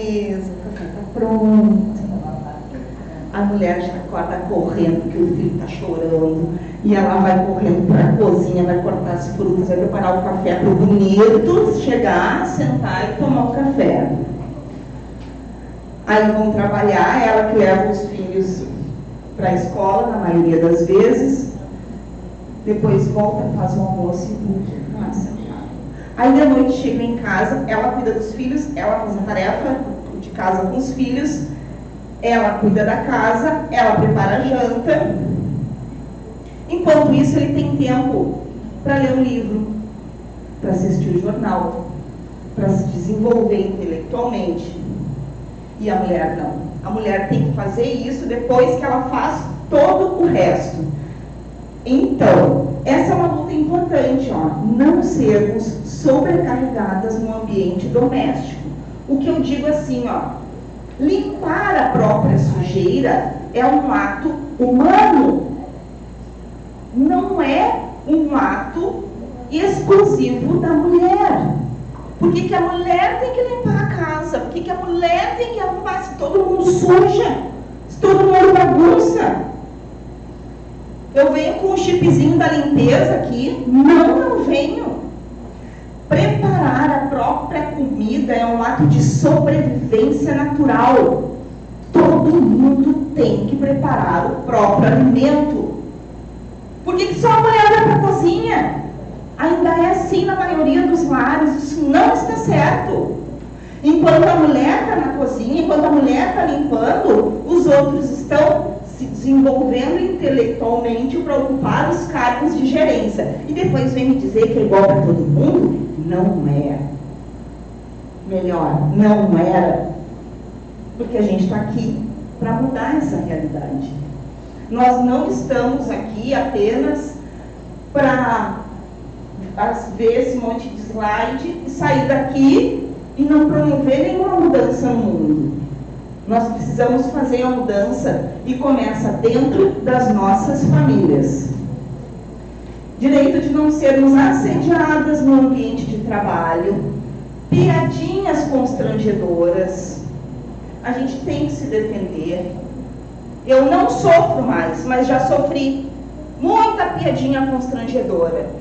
mesa, o café está pronto. A mulher já acorda correndo, porque o filho está chorando, e ela vai correndo para a cozinha, vai cortar as frutas, vai preparar o café para o bonito chegar, sentar e tomar o café. Aí vão trabalhar, ela que leva os filhos para a escola, na maioria das vezes, depois volta, faz o almoço e vai sentar. Aí de noite chega em casa, ela cuida dos filhos, ela faz a tarefa de casa com os filhos, ela cuida da casa, ela prepara a janta. Enquanto isso, ele tem tempo para ler um livro, para assistir o jornal, para se desenvolver intelectualmente. E a mulher não. A mulher tem que fazer isso depois que ela faz todo o resto. Então, essa é uma luta importante, ó, não sermos sobrecarregadas no ambiente doméstico. O que eu digo assim, ó, limpar a própria sujeira é um ato humano, não é um ato exclusivo da mulher. Por que a mulher tem que limpar a casa? Por que a mulher tem que arrumar se todo mundo suja? Se todo mundo bagunça? Eu venho com o chipzinho da limpeza aqui? Não venho. Preparar a própria comida é um ato de sobrevivência natural. Todo mundo tem que preparar o próprio alimento. Por que só a mulher vai para a cozinha? Ainda é assim na maioria dos lares, isso não está certo. Enquanto a mulher está na cozinha, enquanto a mulher está limpando, os outros estão se desenvolvendo intelectualmente para ocupar os cargos de gerência. E depois vem me dizer que é igual para todo mundo? Não é. Melhor, não era. Porque a gente está aqui para mudar essa realidade. Nós não estamos aqui apenas para ver esse monte de slide e sair daqui e não promover nenhuma mudança no mundo. Nós precisamos fazer a mudança e começa dentro das nossas famílias. Direito de não sermos assediadas no ambiente de trabalho, piadinhas constrangedoras. A gente tem que se defender. Eu não sofro mais, mas já sofri muita piadinha constrangedora.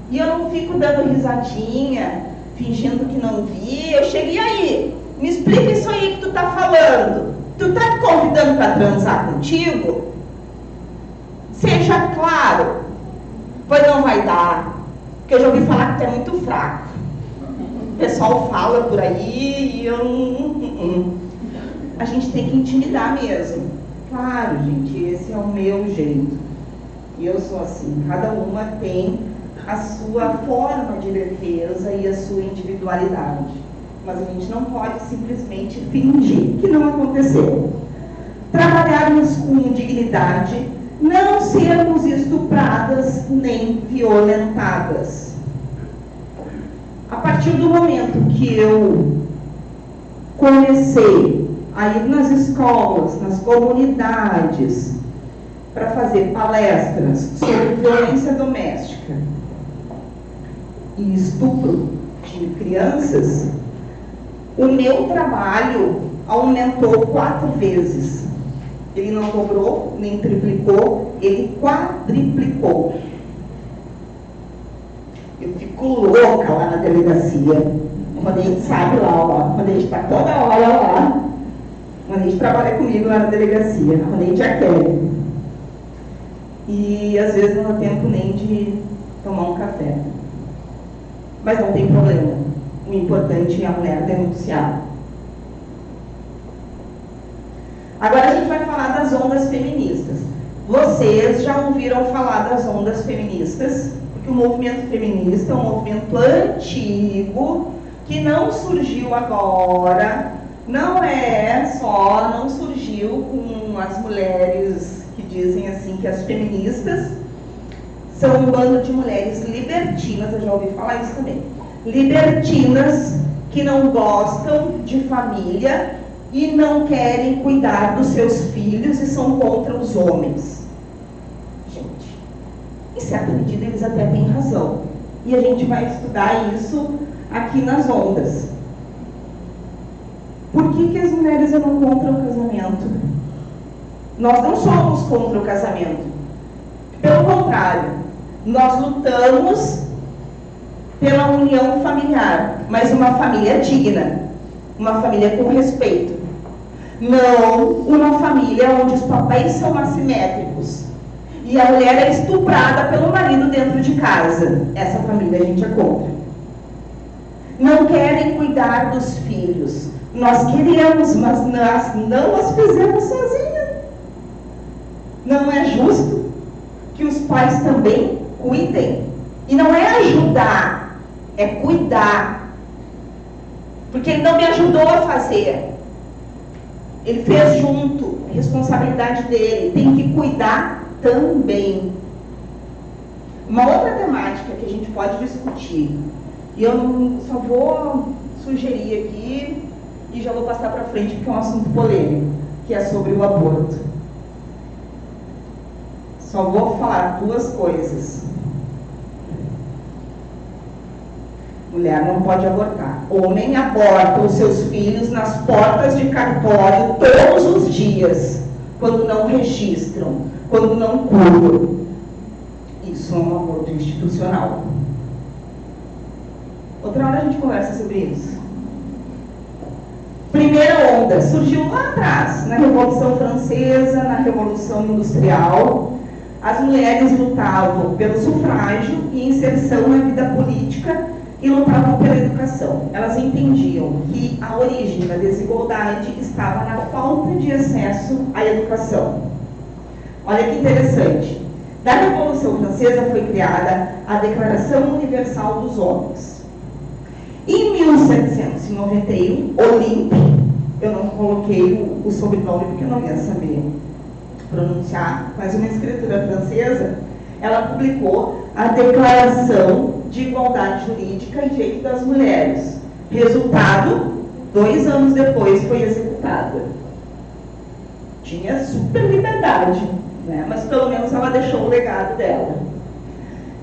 E eu não fico dando risadinha, fingindo que não vi. Eu cheguei aí, me explica isso aí que tu tá falando. Tu tá me convidando para transar contigo? Seja claro. Pois não vai dar, porque eu já ouvi falar que tu é muito fraco. O pessoal fala por aí e eu não. A gente tem que intimidar mesmo. Claro, gente, esse é o meu jeito. E eu sou assim, cada uma tem a sua forma de defesa e a sua individualidade. Mas a gente não pode simplesmente fingir que não aconteceu. Trabalharmos com dignidade, não sermos estupradas nem violentadas. A partir do momento que eu comecei a ir nas escolas, nas comunidades, para fazer palestras sobre violência doméstica e estupro de crianças, o meu trabalho aumentou 4 vezes. Ele não dobrou, nem triplicou, ele quadriplicou. Eu fico louca lá na delegacia. Quando a gente sabe lá, ó, quando a gente está toda hora lá, quando a gente trabalha comigo lá na delegacia, quando a gente já quer. E às vezes não dá tempo nem de tomar um café. Mas não tem problema. O importante é a mulher denunciar. Agora a gente vai falar das ondas feministas. Vocês já ouviram falar das ondas feministas? Porque o movimento feminista é um movimento antigo, que não surgiu agora, não surgiu com as mulheres que dizem assim que as feministas são um bando de mulheres libertinas, eu já ouvi falar isso também. Libertinas que não gostam de família e não querem cuidar dos seus filhos e são contra os homens. Gente, em certa medida eles até têm razão. E a gente vai estudar isso aqui nas ondas. Por que as mulheres eram contra o casamento? Nós não somos contra o casamento. Pelo contrário, nós lutamos pela união familiar, mas uma família digna, uma família com respeito. Não uma família onde os papéis são assimétricos e a mulher é estuprada pelo marido dentro de casa. Essa família a gente é contra. Não querem cuidar dos filhos. Nós queremos, mas nós não as fizemos sozinhas. Não é justo que os pais também cuidem. E não é ajudar, é cuidar. Porque ele não me ajudou a fazer. Ele fez junto, é responsabilidade dele. Tem que cuidar também. Uma outra temática que a gente pode discutir, e eu só vou sugerir aqui e já vou passar para frente porque é um assunto polêmico, que é sobre o aborto. Só vou falar duas coisas. Mulher não pode abortar. Homem aborta os seus filhos nas portas de cartório todos os dias, quando não registram, quando não cuidam. Isso é um aborto institucional. Outra hora a gente conversa sobre isso. Primeira onda surgiu lá atrás, na Revolução Francesa, na Revolução Industrial. As mulheres lutavam pelo sufrágio e inserção na vida política e lutavam pela educação. Elas entendiam que a origem da desigualdade estava na falta de acesso à educação. Olha que interessante. Da Revolução Francesa foi criada a Declaração Universal dos Homens. Em 1791, Olympe, eu não coloquei o sobrenome porque eu não ia saber pronunciar, mas uma escritora francesa, ela publicou a Declaração de Igualdade Jurídica e Direito das Mulheres. Resultado, 2 anos depois foi executada. Tinha super liberdade, né? Mas pelo menos ela deixou o legado dela.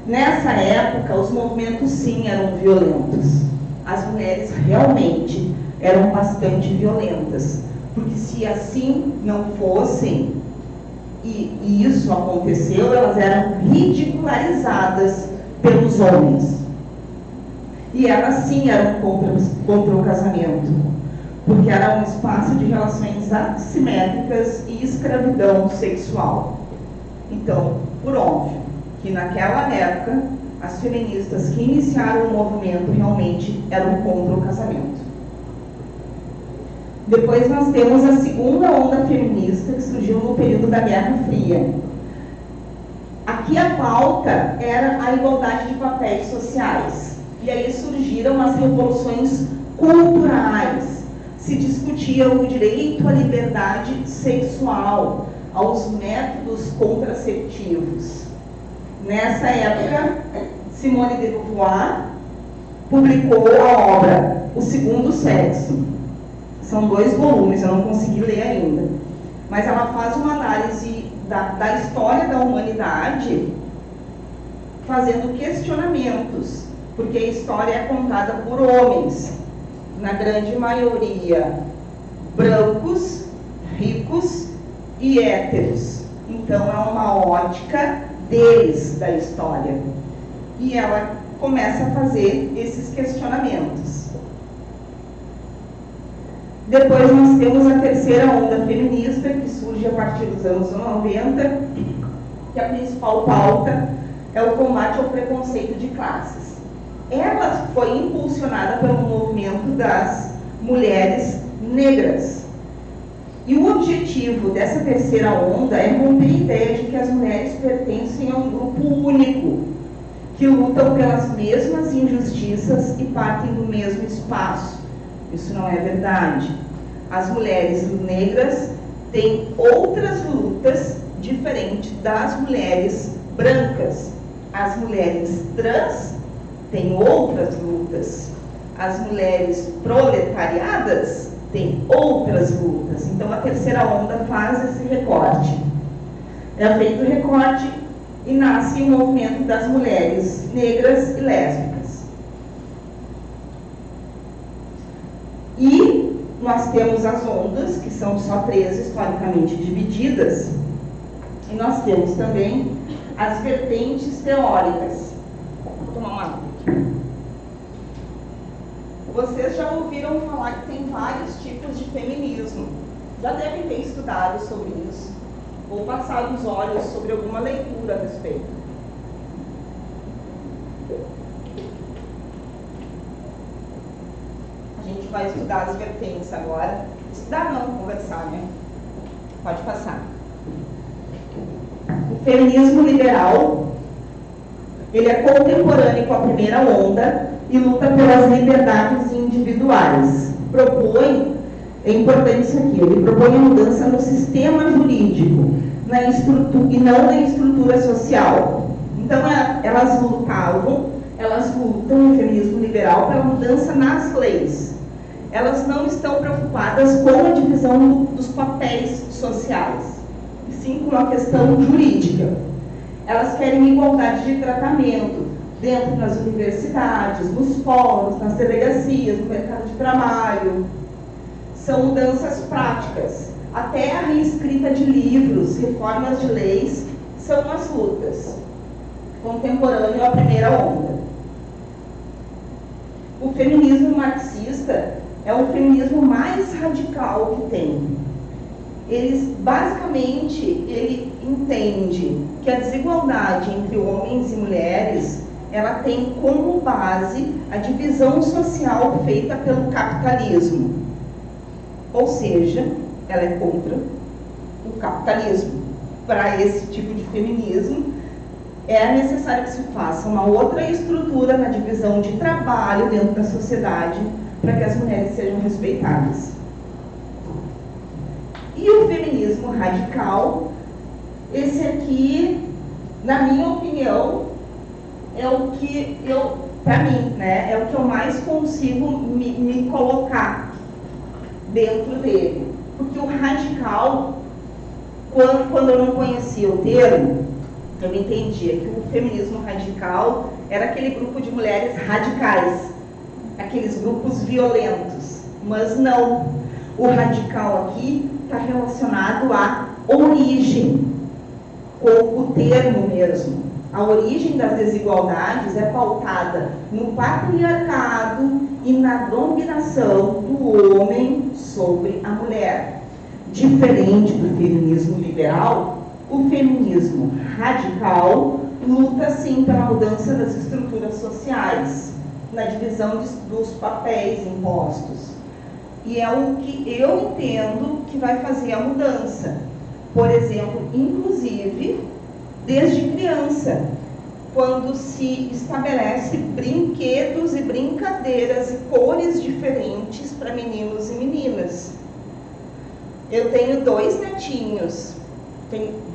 Nessa época, os movimentos sim eram violentos. As mulheres realmente eram bastante violentas, porque se assim não fossem, e isso aconteceu, elas eram ridicularizadas pelos homens. E elas sim eram contra o casamento, porque era um espaço de relações assimétricas e escravidão sexual. Então, por óbvio, que naquela época, as feministas que iniciaram o movimento realmente eram contra o casamento. Depois nós temos a segunda onda feminista, que surgiu no período da Guerra Fria. Aqui a pauta era a igualdade de papéis sociais. E aí surgiram as revoluções culturais. Se discutia o direito à liberdade sexual, aos métodos contraceptivos. Nessa época, Simone de Beauvoir publicou a obra O Segundo Sexo. São 2 volumes, eu não consegui ler ainda. Mas ela faz uma análise da história da humanidade, fazendo questionamentos, porque a história é contada por homens, na grande maioria brancos, ricos e héteros. Então é uma ótica deles da história. E ela começa a fazer esses questionamentos. Depois nós temos a terceira onda feminista, que surge a partir dos anos 90, que a principal pauta é o combate ao preconceito de classes. Ela foi impulsionada pelo movimento das mulheres negras. E o objetivo dessa terceira onda é romper a ideia de que as mulheres pertencem a um grupo único, que lutam pelas mesmas injustiças e partem do mesmo espaço. Isso não é verdade. As mulheres negras têm outras lutas diferentes das mulheres brancas. As mulheres trans têm outras lutas. As mulheres proletariadas têm outras lutas. Então a terceira onda faz esse recorte. É feito o recorte e nasce o movimento das mulheres negras e lésbicas. E nós temos as ondas, que são só 3 historicamente divididas, e nós temos também as vertentes teóricas. Vou tomar uma água aqui. Vocês já ouviram falar que tem vários tipos de feminismo. Já devem ter estudado sobre isso, ou passado os olhos sobre alguma leitura a respeito. A gente vai estudar as vertentes agora. Estudar não, conversar, né? Pode passar. O feminismo liberal, ele é contemporâneo com a primeira onda e luta pelas liberdades individuais. Propõe, é importante isso aqui, ele propõe a mudança no sistema jurídico e não na estrutura social. Então, elas lutam, o feminismo liberal, pela mudança nas leis. Elas não estão preocupadas com a divisão dos papéis sociais, e sim com a questão jurídica. Elas querem igualdade de tratamento dentro das universidades, nos fóruns, nas delegacias, no mercado de trabalho. São mudanças práticas. Até a reescrita de livros, reformas de leis, são as lutas. Contemporâneo à primeira onda. O feminismo marxista é o feminismo mais radical que tem. Ele entende que a desigualdade entre homens e mulheres, ela tem como base a divisão social feita pelo capitalismo. Ou seja, ela é contra o capitalismo. Para esse tipo de feminismo, é necessário que se faça uma outra estrutura na divisão de trabalho dentro da sociedade para que as mulheres sejam respeitadas. E o feminismo radical, esse aqui, na minha opinião, é o que para mim, né, é o que eu mais consigo me colocar dentro dele. Porque o radical, quando eu não conhecia o termo, eu entendia que o feminismo radical era aquele grupo de mulheres radicais, aqueles grupos violentos. Mas não, o radical aqui está relacionado à origem, com o termo mesmo. A origem das desigualdades é pautada no patriarcado e na dominação do homem sobre a mulher. Diferente do feminismo liberal, o feminismo radical luta sim pela mudança das estruturas sociais, na divisão dos papéis impostos. E é o que eu entendo que vai fazer a mudança. Por exemplo, inclusive, desde criança, quando se estabelece brinquedos e brincadeiras e cores diferentes para meninos e meninas. Eu tenho 2 netinhos,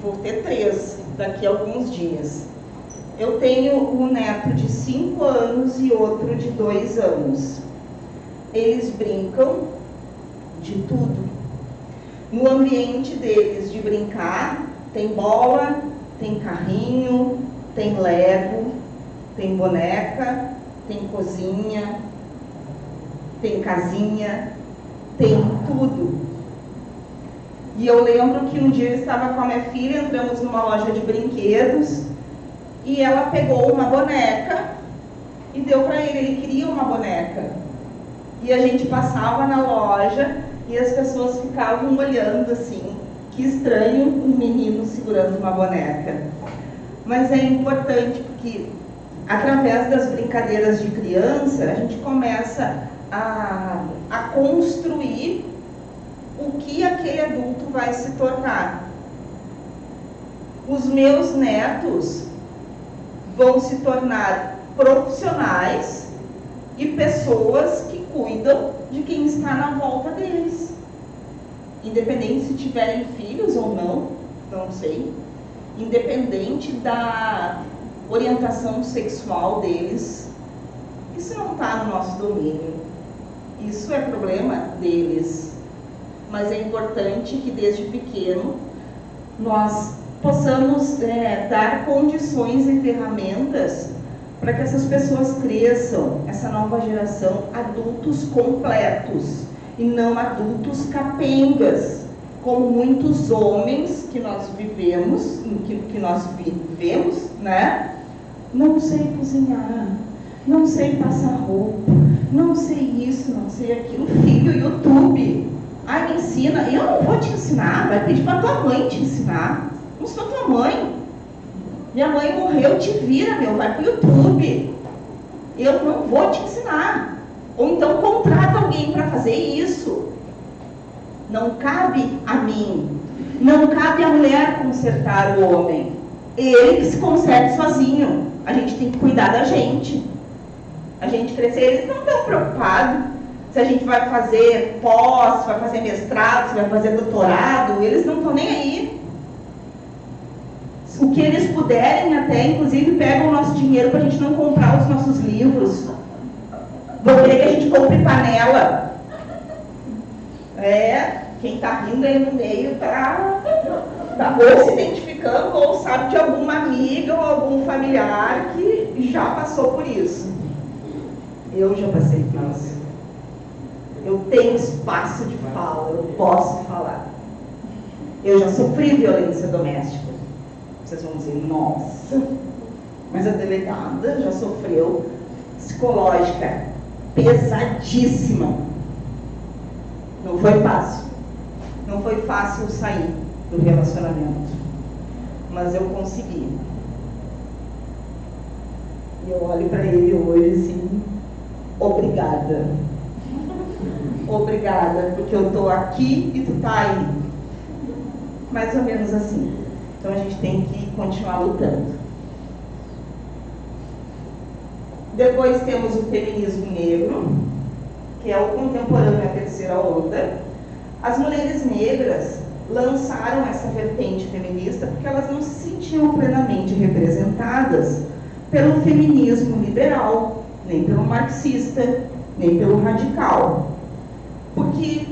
vou ter 3 daqui a alguns dias. Eu tenho um neto de 5 anos e outro de 2 anos. Eles brincam de tudo. No ambiente deles de brincar, tem bola, tem carrinho, tem lego, tem boneca, tem cozinha, tem casinha, tem tudo. E eu lembro que um dia eu estava com a minha filha, entramos numa loja de brinquedos e ela pegou uma boneca e deu para ele queria uma boneca. E a gente passava na loja e as pessoas ficavam olhando assim, que estranho um menino segurando uma boneca. Mas é importante porque, através das brincadeiras de criança, a gente começa a construir o que aquele adulto vai se tornar. Os meus netos vão se tornar profissionais e pessoas que cuidam de quem está na volta deles. Independente se tiverem filhos ou não sei. Independente da orientação sexual deles, isso não está no nosso domínio. Isso é problema deles. Mas é importante que desde pequeno nós possamos dar condições e ferramentas para que essas pessoas cresçam, essa nova geração, adultos completos e não adultos capengas, como muitos homens que nós vivemos, né? Não sei cozinhar, não sei passar roupa, não sei isso, não sei aquilo. Filho, YouTube, me ensina. Eu não vou te ensinar, vai pedir para tua mãe te ensinar. Não sou tua mãe. Minha mãe morreu, te vira, vai pro YouTube. Eu não vou te ensinar. Ou então contrata alguém para fazer isso. Não cabe a mim. Não cabe a mulher consertar o homem. Ele que se conserte sozinho. A gente tem que cuidar da gente. A gente crescer, eles não estão preocupados se a gente vai fazer pós, se vai fazer mestrado, se vai fazer doutorado. Eles não estão nem aí. O que eles puderem até, inclusive, pegam o nosso dinheiro para a gente não comprar os nossos livros. Vou querer que a gente compre panela. Quem está rindo aí no meio está ou se identificando ou sabe de alguma amiga ou algum familiar que já passou por isso. Eu já passei por isso. Eu tenho espaço de fala, eu posso falar. Eu já sofri violência doméstica. Vocês vão dizer, nossa, mas a delegada já sofreu psicológica pesadíssima. Não foi fácil. Não foi fácil sair do relacionamento. Mas eu consegui. E eu olho para ele hoje assim, obrigada. Obrigada, porque eu estou aqui e tu está aí. Mais ou menos assim. Então a gente tem que continuar lutando. Depois temos o feminismo negro, que é o contemporâneo à terceira onda. As mulheres negras lançaram essa vertente feminista porque elas não se sentiam plenamente representadas pelo feminismo liberal, nem pelo marxista, nem pelo radical. Porque,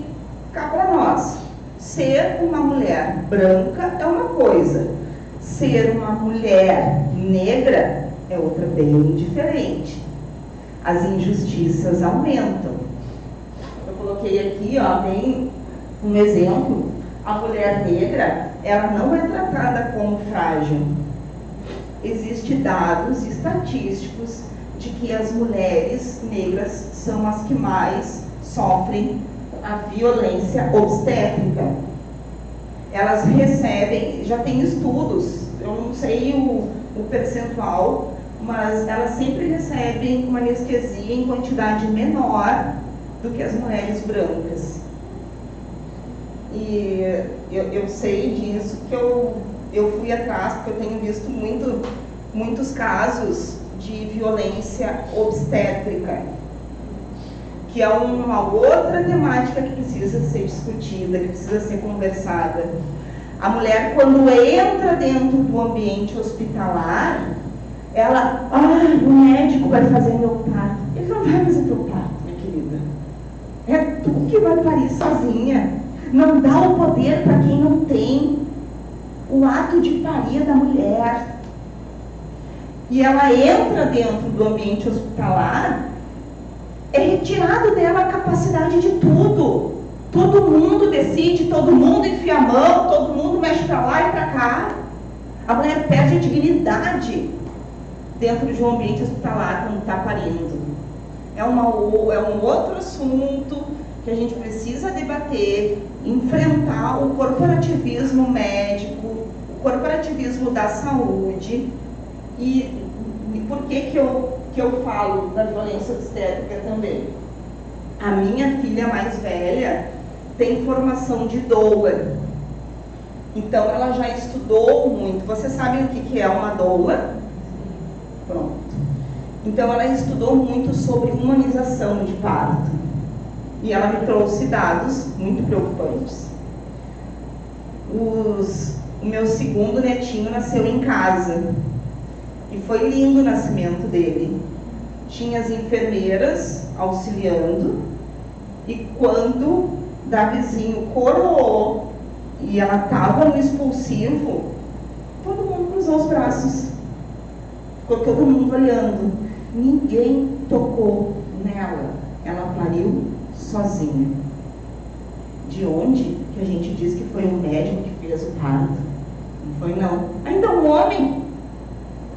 cá para nós, ser uma mulher branca é uma coisa, ser uma mulher negra é outra bem diferente. As injustiças aumentam. Eu coloquei aqui, bem um exemplo. A mulher negra, ela não é tratada como frágil. Existem dados estatísticos de que as mulheres negras são as que mais sofrem a violência obstétrica. Elas recebem, já tem estudos, eu não sei o percentual, mas elas sempre recebem uma anestesia em quantidade menor do que as mulheres brancas. E eu sei disso, que eu fui atrás, porque eu tenho visto muitos casos de violência obstétrica, que é uma outra temática que precisa ser discutida, que precisa ser conversada. A mulher, quando entra dentro do ambiente hospitalar, ela, o médico vai fazer meu parto. Ele não vai fazer teu parto, minha querida. É tu que vai parir sozinha. Não dá o poder para quem não tem. O ato de parir da mulher. E ela entra dentro do ambiente hospitalar, é retirado dela a capacidade de tudo. Todo mundo decide, todo mundo enfia a mão, todo mundo mexe para lá e para cá. A mulher perde a dignidade dentro de um ambiente hospitalar quando está parindo. É um outro assunto que a gente precisa debater, enfrentar o corporativismo médico, o corporativismo da saúde. E por que eu falo da violência obstétrica também? A minha filha mais velha tem formação de doula. Então ela já estudou muito. Vocês sabem o que é uma doula? Pronto. Então ela estudou muito sobre humanização de parto. E ela me trouxe dados muito preocupantes. O meu segundo netinho nasceu em casa. E foi lindo o nascimento dele. Tinha as enfermeiras auxiliando. E quando Davizinho coroou e ela estava no expulsivo, todo mundo cruzou os braços. Ficou todo mundo olhando. Ninguém tocou nela. Ela pariu sozinha. de onde que a gente diz que foi o médico que fez o parto? Não foi, não. Ainda um homem.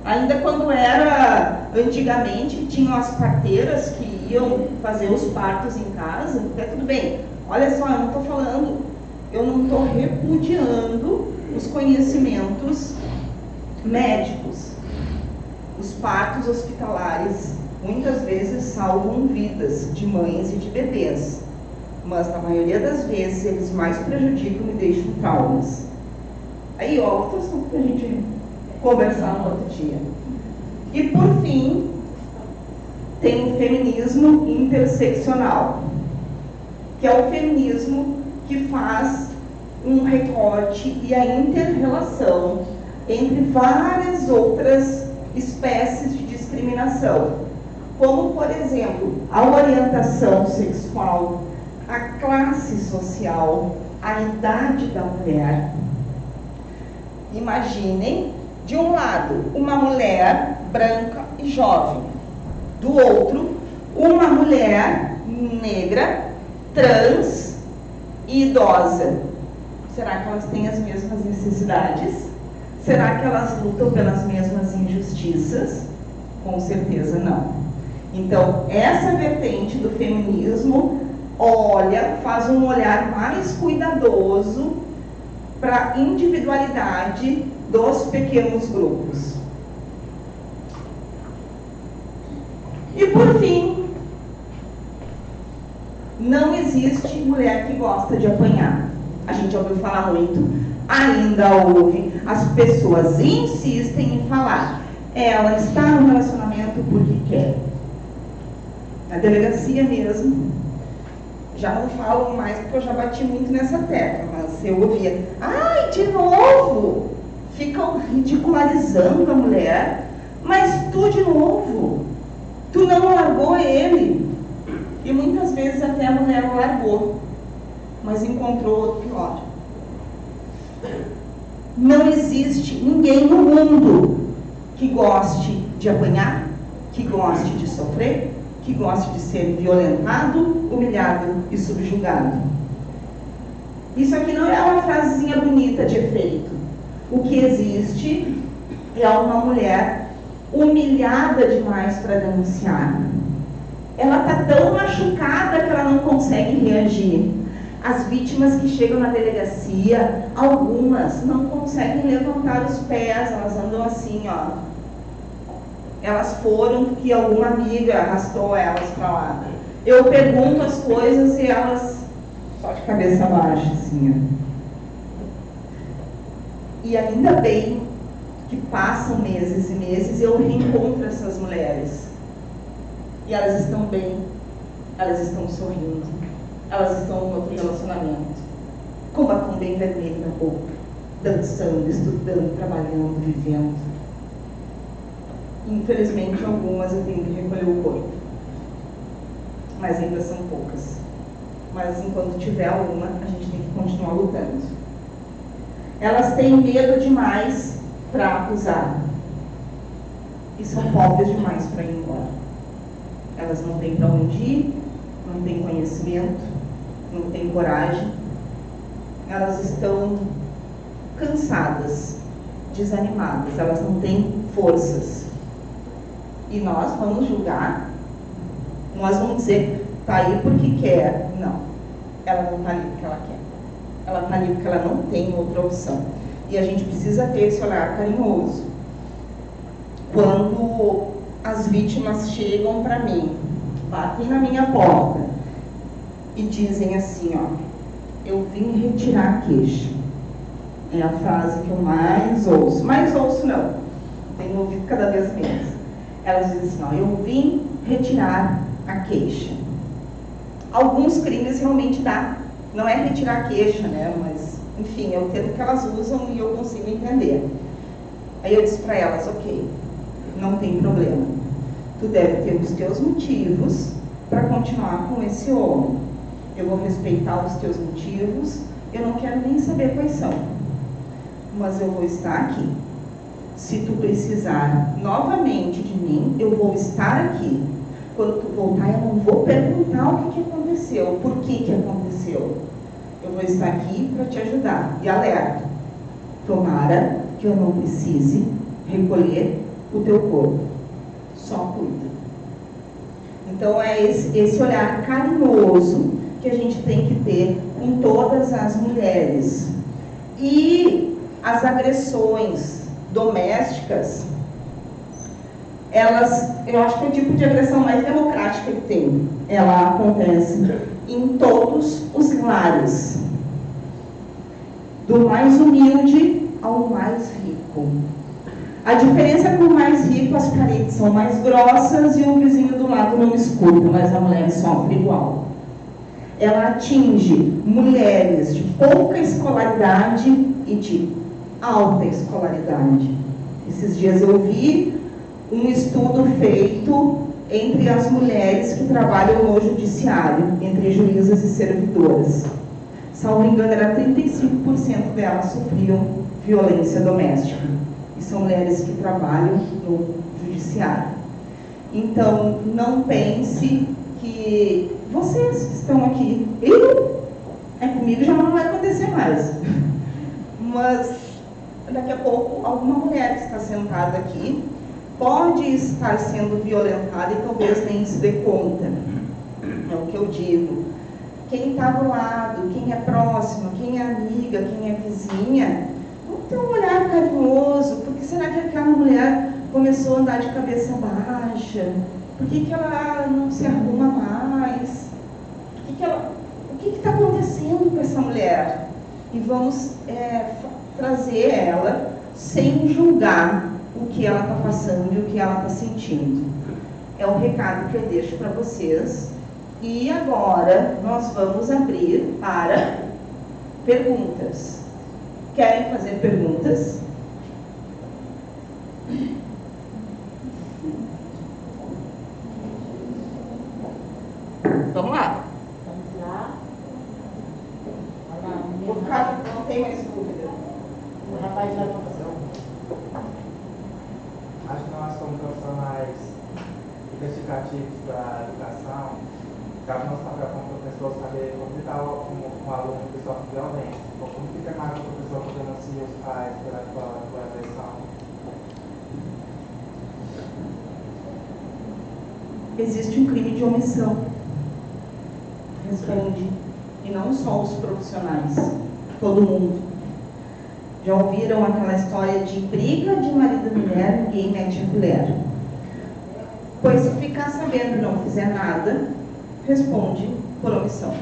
Ainda quando era, antigamente, tinham as parteiras que iam fazer os partos em casa, até tudo bem. Olha só, eu não estou falando, eu não estou repudiando os conhecimentos médicos. Os partos hospitalares muitas vezes salvam vidas de mães e de bebês, mas na maioria das vezes eles mais prejudicam e deixam traumas. Aí, ó, outro assunto que a gente conversar no outro dia. E por fim, tem o feminismo interseccional, que é o feminismo que faz um recorte e a inter-relação entre várias outras espécies de discriminação, como, por exemplo, a orientação sexual, a classe social, a idade da mulher. Imaginem, de um lado, uma mulher branca e jovem, do outro, uma mulher negra, trans e idosa. Será que elas têm as mesmas necessidades? Será que elas lutam pelas mesmas injustiças? Com certeza não. Então, essa vertente do feminismo faz um olhar mais cuidadoso para a individualidade dos pequenos grupos. E por fim, não existe mulher que gosta de apanhar. A gente ouviu falar muito, ainda ouve, as pessoas insistem em falar. Ela está no relacionamento porque quer. Na delegacia mesmo, já não falo mais porque eu já bati muito nessa tecla, mas eu ouvia, ai, de novo! Ficam ridicularizando a mulher, mas tu de novo, tu não largou ele. E muitas vezes até a mulher não largou, mas encontrou outro pior. Não existe ninguém no mundo que goste de apanhar, que goste de sofrer, que goste de ser violentado, humilhado e subjugado. Isso aqui não é uma frasezinha bonita de efeito. O que existe é uma mulher humilhada demais para denunciar. Ela está tão machucada que ela não consegue reagir. As vítimas que chegam na delegacia, algumas não conseguem levantar os pés, elas andam assim, ó. Elas foram porque alguma amiga arrastou elas para lá. Eu pergunto as coisas e elas só de cabeça baixa, assim, ó. E ainda bem que passam meses e meses e eu reencontro essas mulheres. E elas estão bem, elas estão sorrindo, elas estão em outro relacionamento, com batom bem vermelho na boca, dançando, estudando, trabalhando, vivendo. Infelizmente, algumas eu tenho que recolher o corpo, mas ainda são poucas. Mas enquanto tiver alguma, a gente tem que continuar lutando. Elas têm medo demais para acusar e são pobres demais para ir embora. Elas não têm para onde ir, não têm conhecimento, não têm coragem. Elas estão cansadas, desanimadas, elas não têm forças. E nós vamos julgar, nós vamos dizer, está aí porque quer. Não, ela não está ali porque ela quer. Ela está ali porque ela não tem outra opção. E a gente precisa ter esse olhar carinhoso. Quando as vítimas chegam para mim, batem na minha porta e dizem assim, ó, eu vim retirar a queixa. É a frase que eu mais ouço. Mais ouço não, tenho ouvido cada vez menos. Elas dizem assim, ó, eu vim retirar a queixa. Alguns crimes realmente dá. Não é retirar a queixa, né? Mas, enfim, é o termo que elas usam e eu consigo entender. Aí eu disse para elas, ok, não tem problema. Tu deve ter os teus motivos para continuar com esse homem. Eu vou respeitar os teus motivos, eu não quero nem saber quais são. Mas eu vou estar aqui. Se tu precisar novamente de mim, eu vou estar aqui. Quando tu voltar, eu não vou perguntar o que aconteceu, por que aconteceu. Eu vou estar aqui para te ajudar. E alerta, tomara que eu não precise recolher o teu corpo. Só cuida. Então é esse olhar carinhoso que a gente tem que ter com todas as mulheres. E as agressões domésticas, eu acho que é o tipo de agressão mais democrática que tem. Ela acontece em todos os lares, do mais humilde ao mais rico. A diferença é que o mais rico, as paredes são mais grossas e o vizinho do lado não escuta, mas a mulher sofre igual. Ela atinge mulheres de pouca escolaridade e de alta escolaridade. Esses dias eu vi um estudo feito entre as mulheres que trabalham no judiciário, entre juízas e servidoras. Salvo engano, era 35% delas sofriam violência doméstica. E são mulheres que trabalham no judiciário. Então, não pense que vocês que estão aqui, comigo já não vai acontecer mais. Mas, daqui a pouco, alguma mulher que está sentada aqui pode estar sendo violentada e talvez nem se dê conta. É o que eu digo. Quem está do lado, quem é próximo, quem é amiga, quem é vizinha, vamos ter um olhar carinhoso. Por que será que aquela mulher começou a andar de cabeça baixa? Por que ela não se arruma mais? O que está acontecendo com essa mulher? E vamos trazer ela sem julgar o que ela está passando e o que ela está sentindo. É o recado que eu deixo para vocês. E agora nós vamos abrir para perguntas. Querem fazer perguntas? Vamos lá. Vamos lá. Vou ficar, não tem mais dúvida. O rapaz vai fazer. Acho que nós, como profissionais investigativos da educação, cabe nosso papel como professor saber como lidar com um aluno que sofre violência, ou como fica mais com o professor que denuncia os pais pela agressão. Existe um crime de omissão. Responde. E não só os profissionais, todo mundo. Já ouviram aquela história de briga de marido e mulher, ninguém mete a colher? Pois se ficar sabendo e não fizer nada, responde por omissão.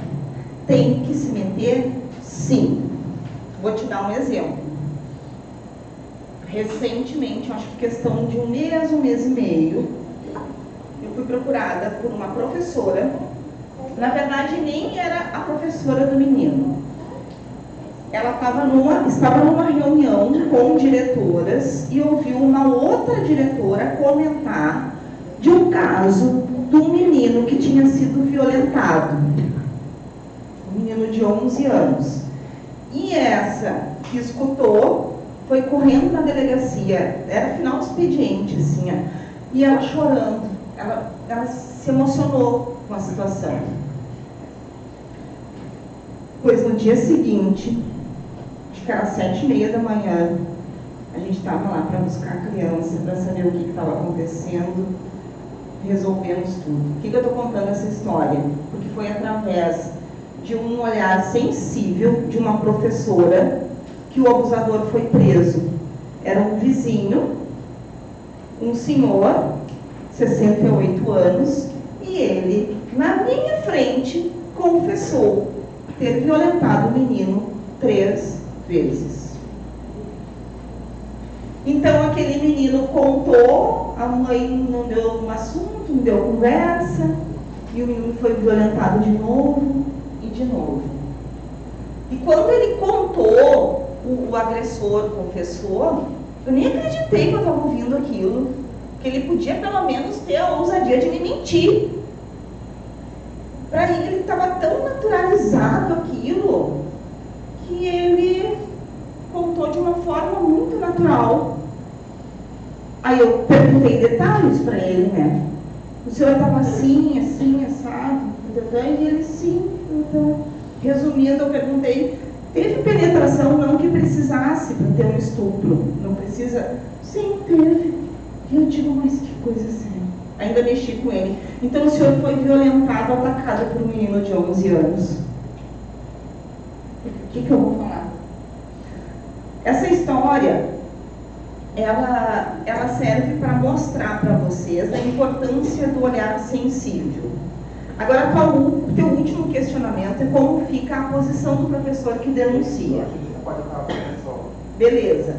Tem que se meter? Sim. Vou te dar um exemplo. Recentemente, acho que questão de um mês e meio, eu fui procurada por uma professora. Na verdade, nem era a professora do menino. Ela estava numa reunião com diretoras e ouviu uma outra diretora comentar de um caso de um menino que tinha sido violentado. Um menino de 11 anos. E essa que escutou foi correndo na delegacia, era final do expediente, assim, e ela chorando. Ela se emocionou com a situação. Pois no dia seguinte, acho que era 7h30 da manhã, a gente estava lá para buscar a criança, para saber o que estava acontecendo, resolvemos tudo. Por que eu estou contando essa história? Porque foi através de um olhar sensível de uma professora que o abusador foi preso. Era um vizinho, um senhor, 68 anos, e ele, na minha frente, confessou ter violentado o menino 3 vezes. Então aquele menino contou, a mãe não deu um assunto, não deu conversa, e o menino foi violentado de novo e de novo. E quando ele contou, o agressor confessou, eu nem acreditei que eu estava ouvindo aquilo, que ele podia pelo menos ter a ousadia de me mentir. Para ele estava tão naturalizado aquilo, que ele contou de uma forma muito natural. Aí eu perguntei detalhes para ele, né? O senhor estava assim, assado, e ele sim, então. Resumindo, eu perguntei, teve penetração não que precisasse para ter um estupro? Não precisa? Sim, teve. E eu digo, mas que coisa séria. Ainda mexi com ele. Então o senhor foi violentado, atacado por um menino de 11 anos. O que eu vou falar? Essa história, ela serve para mostrar para vocês a importância do olhar sensível. Agora, o teu último questionamento é como fica a posição do professor que denuncia. Beleza.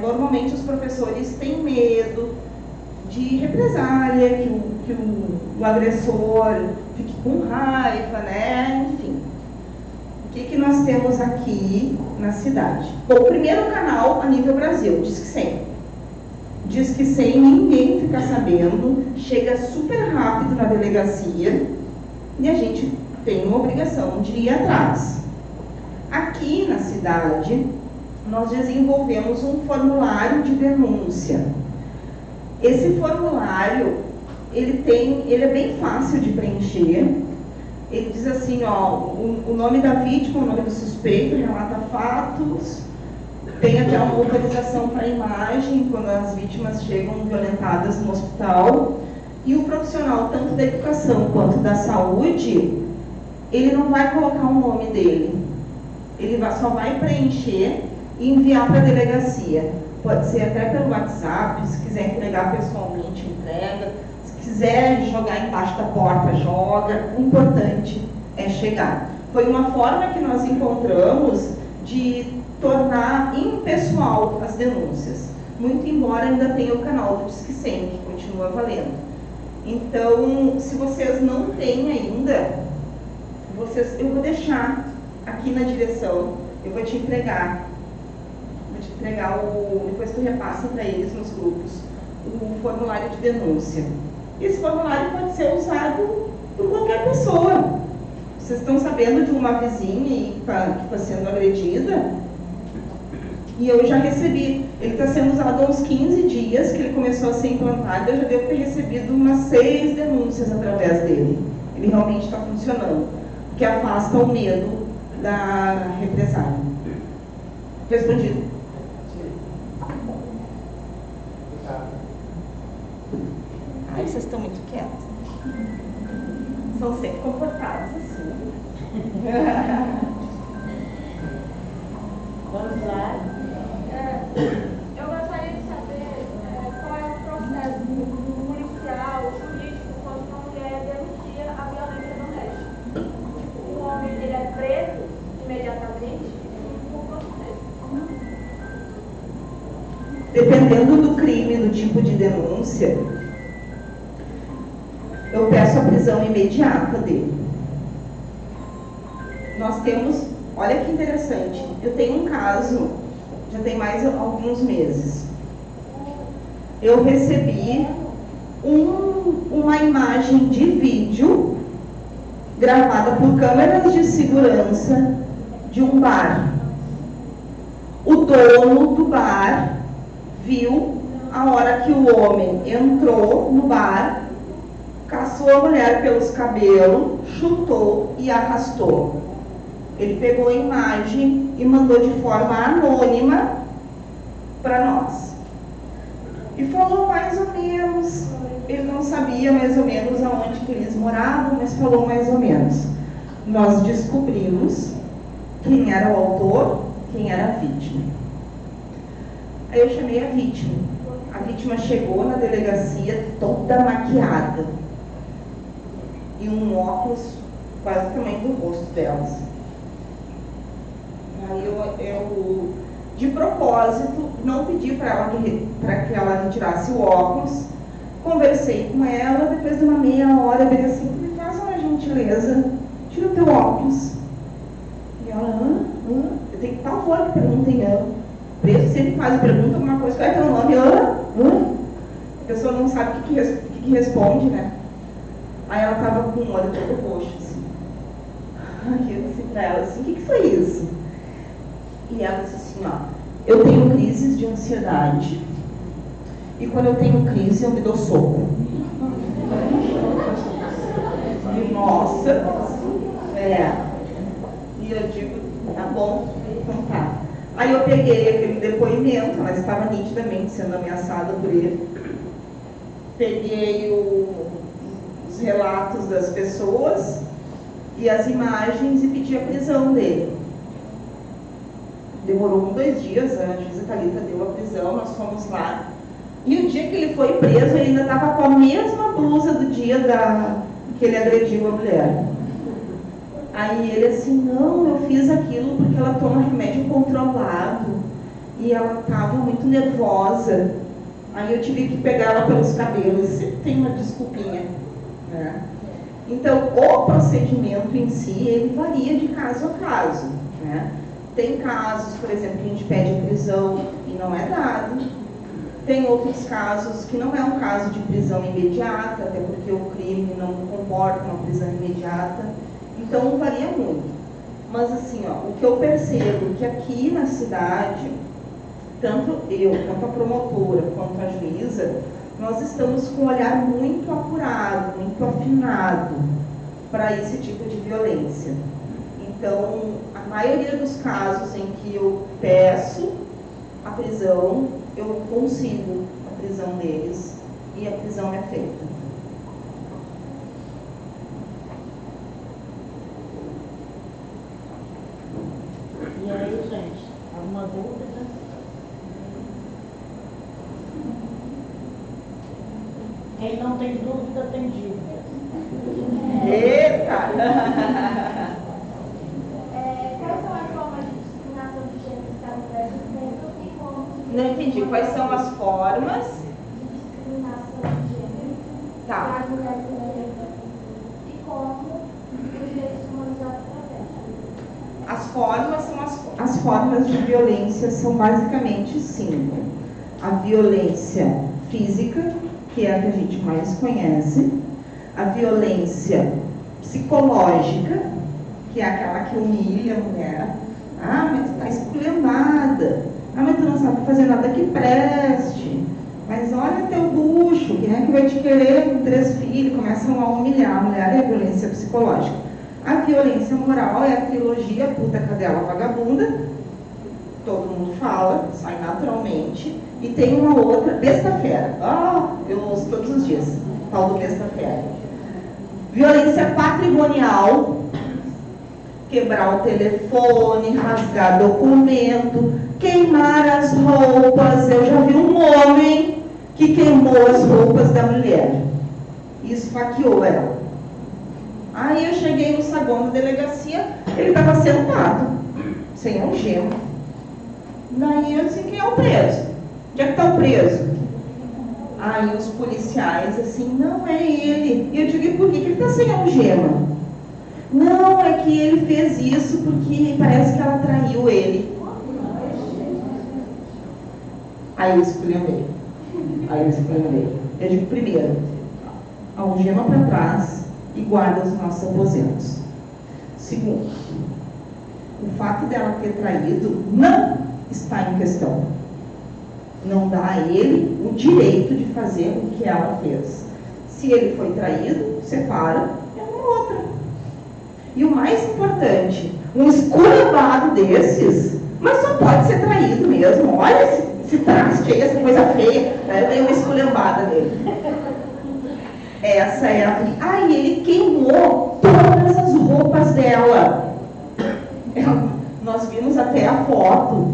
Normalmente os professores têm medo de represália, que o agressor fique com raiva, né? Enfim. O que nós temos aqui na cidade? Bom, o primeiro canal a nível Brasil, Disque 100. Disque 100, ninguém fica sabendo, chega super rápido na delegacia e a gente tem uma obrigação de ir atrás. Aqui na cidade, nós desenvolvemos um formulário de denúncia. Esse formulário, ele é bem fácil de preencher. Ele diz assim, ó, o nome da vítima, o nome do suspeito, relata fatos, tem até uma autorização para imagem quando as vítimas chegam violentadas no hospital. E o profissional, tanto da educação quanto da saúde, ele não vai colocar o nome dele. Ele só vai preencher e enviar para a delegacia. Pode ser até pelo WhatsApp, se quiser entregar pessoalmente, entrega. Se quiser jogar embaixo da porta, joga. O importante é chegar. Foi uma forma que nós encontramos de tornar impessoal as denúncias. Muito embora ainda tenha o canal do Disque 100, que continua valendo. Então, se vocês não têm ainda, eu vou deixar aqui na direção, eu vou te entregar. Depois tu repassa para eles nos grupos, o formulário de denúncia. Esse formulário pode ser usado por qualquer pessoa. Vocês estão sabendo de uma vizinha que está sendo agredida? E eu já recebi. Ele está sendo usado há uns 15 dias que ele começou a ser implantado. Eu já devo ter recebido umas 6 denúncias através dele. Ele realmente está funcionando, que afasta o medo da represália. Respondido. Ai, vocês estão muito quietos. São sempre comportados assim. Vamos lá. Eu gostaria de saber qual é o processo policial, jurídico, quando uma mulher denuncia a violência doméstica. O homem ele é preso imediatamente por quanto tempo? Dependendo do crime, do tipo de denúncia, eu peço a prisão imediata dele. Nós temos, olha que interessante, eu tenho um caso, já tem mais alguns meses. Eu recebi uma imagem de vídeo gravada por câmeras de segurança de um bar. O dono do bar viu a hora que o homem entrou no bar, caçou a mulher pelos cabelos, chutou e arrastou. Ele pegou a imagem e mandou de forma anônima para nós. E falou mais ou menos, ele não sabia mais ou menos aonde que eles moravam, mas falou mais ou menos. Nós descobrimos quem era o autor, quem era a vítima. Aí eu chamei a vítima. A vítima chegou na delegacia toda maquiada e um óculos quase do tamanho do rosto delas. Aí eu de propósito, não pedi para que ela retirasse o óculos, conversei com ela, depois de uma meia hora, eu disse assim, me faz uma gentileza, tira o teu óculos. E ela, eu tenho que pavor que perguntem ela. O preso sempre faz pergunta alguma coisa, qual é teu nome? A pessoa não sabe o que responde, né? Aí ela estava com o olho todo roxo, assim. Aí eu disse para ela assim, o que foi isso? E ela disse assim, ó, eu tenho crises de ansiedade. E quando eu tenho crise, eu me dou soco. E, nossa, Aí eu peguei aquele depoimento, ela estava nitidamente sendo ameaçada por ele. Peguei os relatos das pessoas e as imagens e pedi a prisão dele. Demorou 2 dias, a juíza Thalita deu a prisão, nós fomos lá. E o dia que ele foi preso, ele ainda estava com a mesma blusa do dia que ele agrediu a mulher. Aí ele assim, não, eu fiz aquilo porque ela toma remédio controlado e ela estava muito nervosa. Aí eu tive que pegar ela pelos cabelos, sempre tem uma desculpinha, né? Então, o procedimento em si, ele varia de caso a caso, né? Tem casos, por exemplo, que a gente pede a prisão e não é dado. Tem outros casos que não é um caso de prisão imediata, até porque o crime não comporta uma prisão imediata. Então, varia muito. Mas, assim, ó, o que eu percebo que aqui na cidade, tanto eu, quanto a promotora, quanto a juíza, nós estamos com um olhar muito apurado, muito afinado para esse tipo de violência. Então, a maioria dos casos em que eu peço a prisão, eu consigo a prisão deles e a prisão é feita. E aí, gente, alguma dúvida? Quem não tem dúvida, tem dívida. Eita! Quais são as formas de discriminação de gênero que está no Brasil e como... Não entendi. Quais são as formas? De discriminação de gênero Tá. das mulheres negras e como os direitos humanos atravessam. As formas as formas de violência são basicamente 5. A violência física, que é a que a gente mais conhece, a violência psicológica, que é aquela que humilha a mulher. Ah, mas tu tá esculhambada. Ah, mas tu não sabe fazer nada que preste. Mas olha teu bucho, quem é que vai te querer com 3 filhos? Começam a humilhar. A mulher é a violência psicológica. A violência moral é a trilogia puta, cadela, vagabunda. Todo mundo fala, sai naturalmente. E tem uma outra, besta-fera. Eu ouço todos os dias, falo do besta-fera. Violência patrimonial, quebrar o telefone, rasgar documento, queimar as roupas. Eu já vi um homem que queimou as roupas da mulher e esfaqueou ela. Aí eu cheguei no saguão da delegacia, ele estava sentado, sem algema. Daí eu disse, quem é o preso? Onde é que está o preso? Aí os policiais assim, não é ele. E eu digo, e por que ele está sem algema? Não, é que ele fez isso porque parece que ela traiu ele. Aí eu esculhambei. Eu digo, primeiro, algema para trás e guarda os nossos aposentos. Segundo, o fato dela ter traído não está em questão. Não dá a ele o direito de fazer o que ela fez. Se ele foi traído, separa, é uma outra. E o mais importante, um esculhambado desses, mas só pode ser traído mesmo. Olha esse traste aí, essa coisa feia, eu dei uma esculhambada dele. Essa é a... Aí ele queimou todas as roupas dela. Nós vimos até a foto,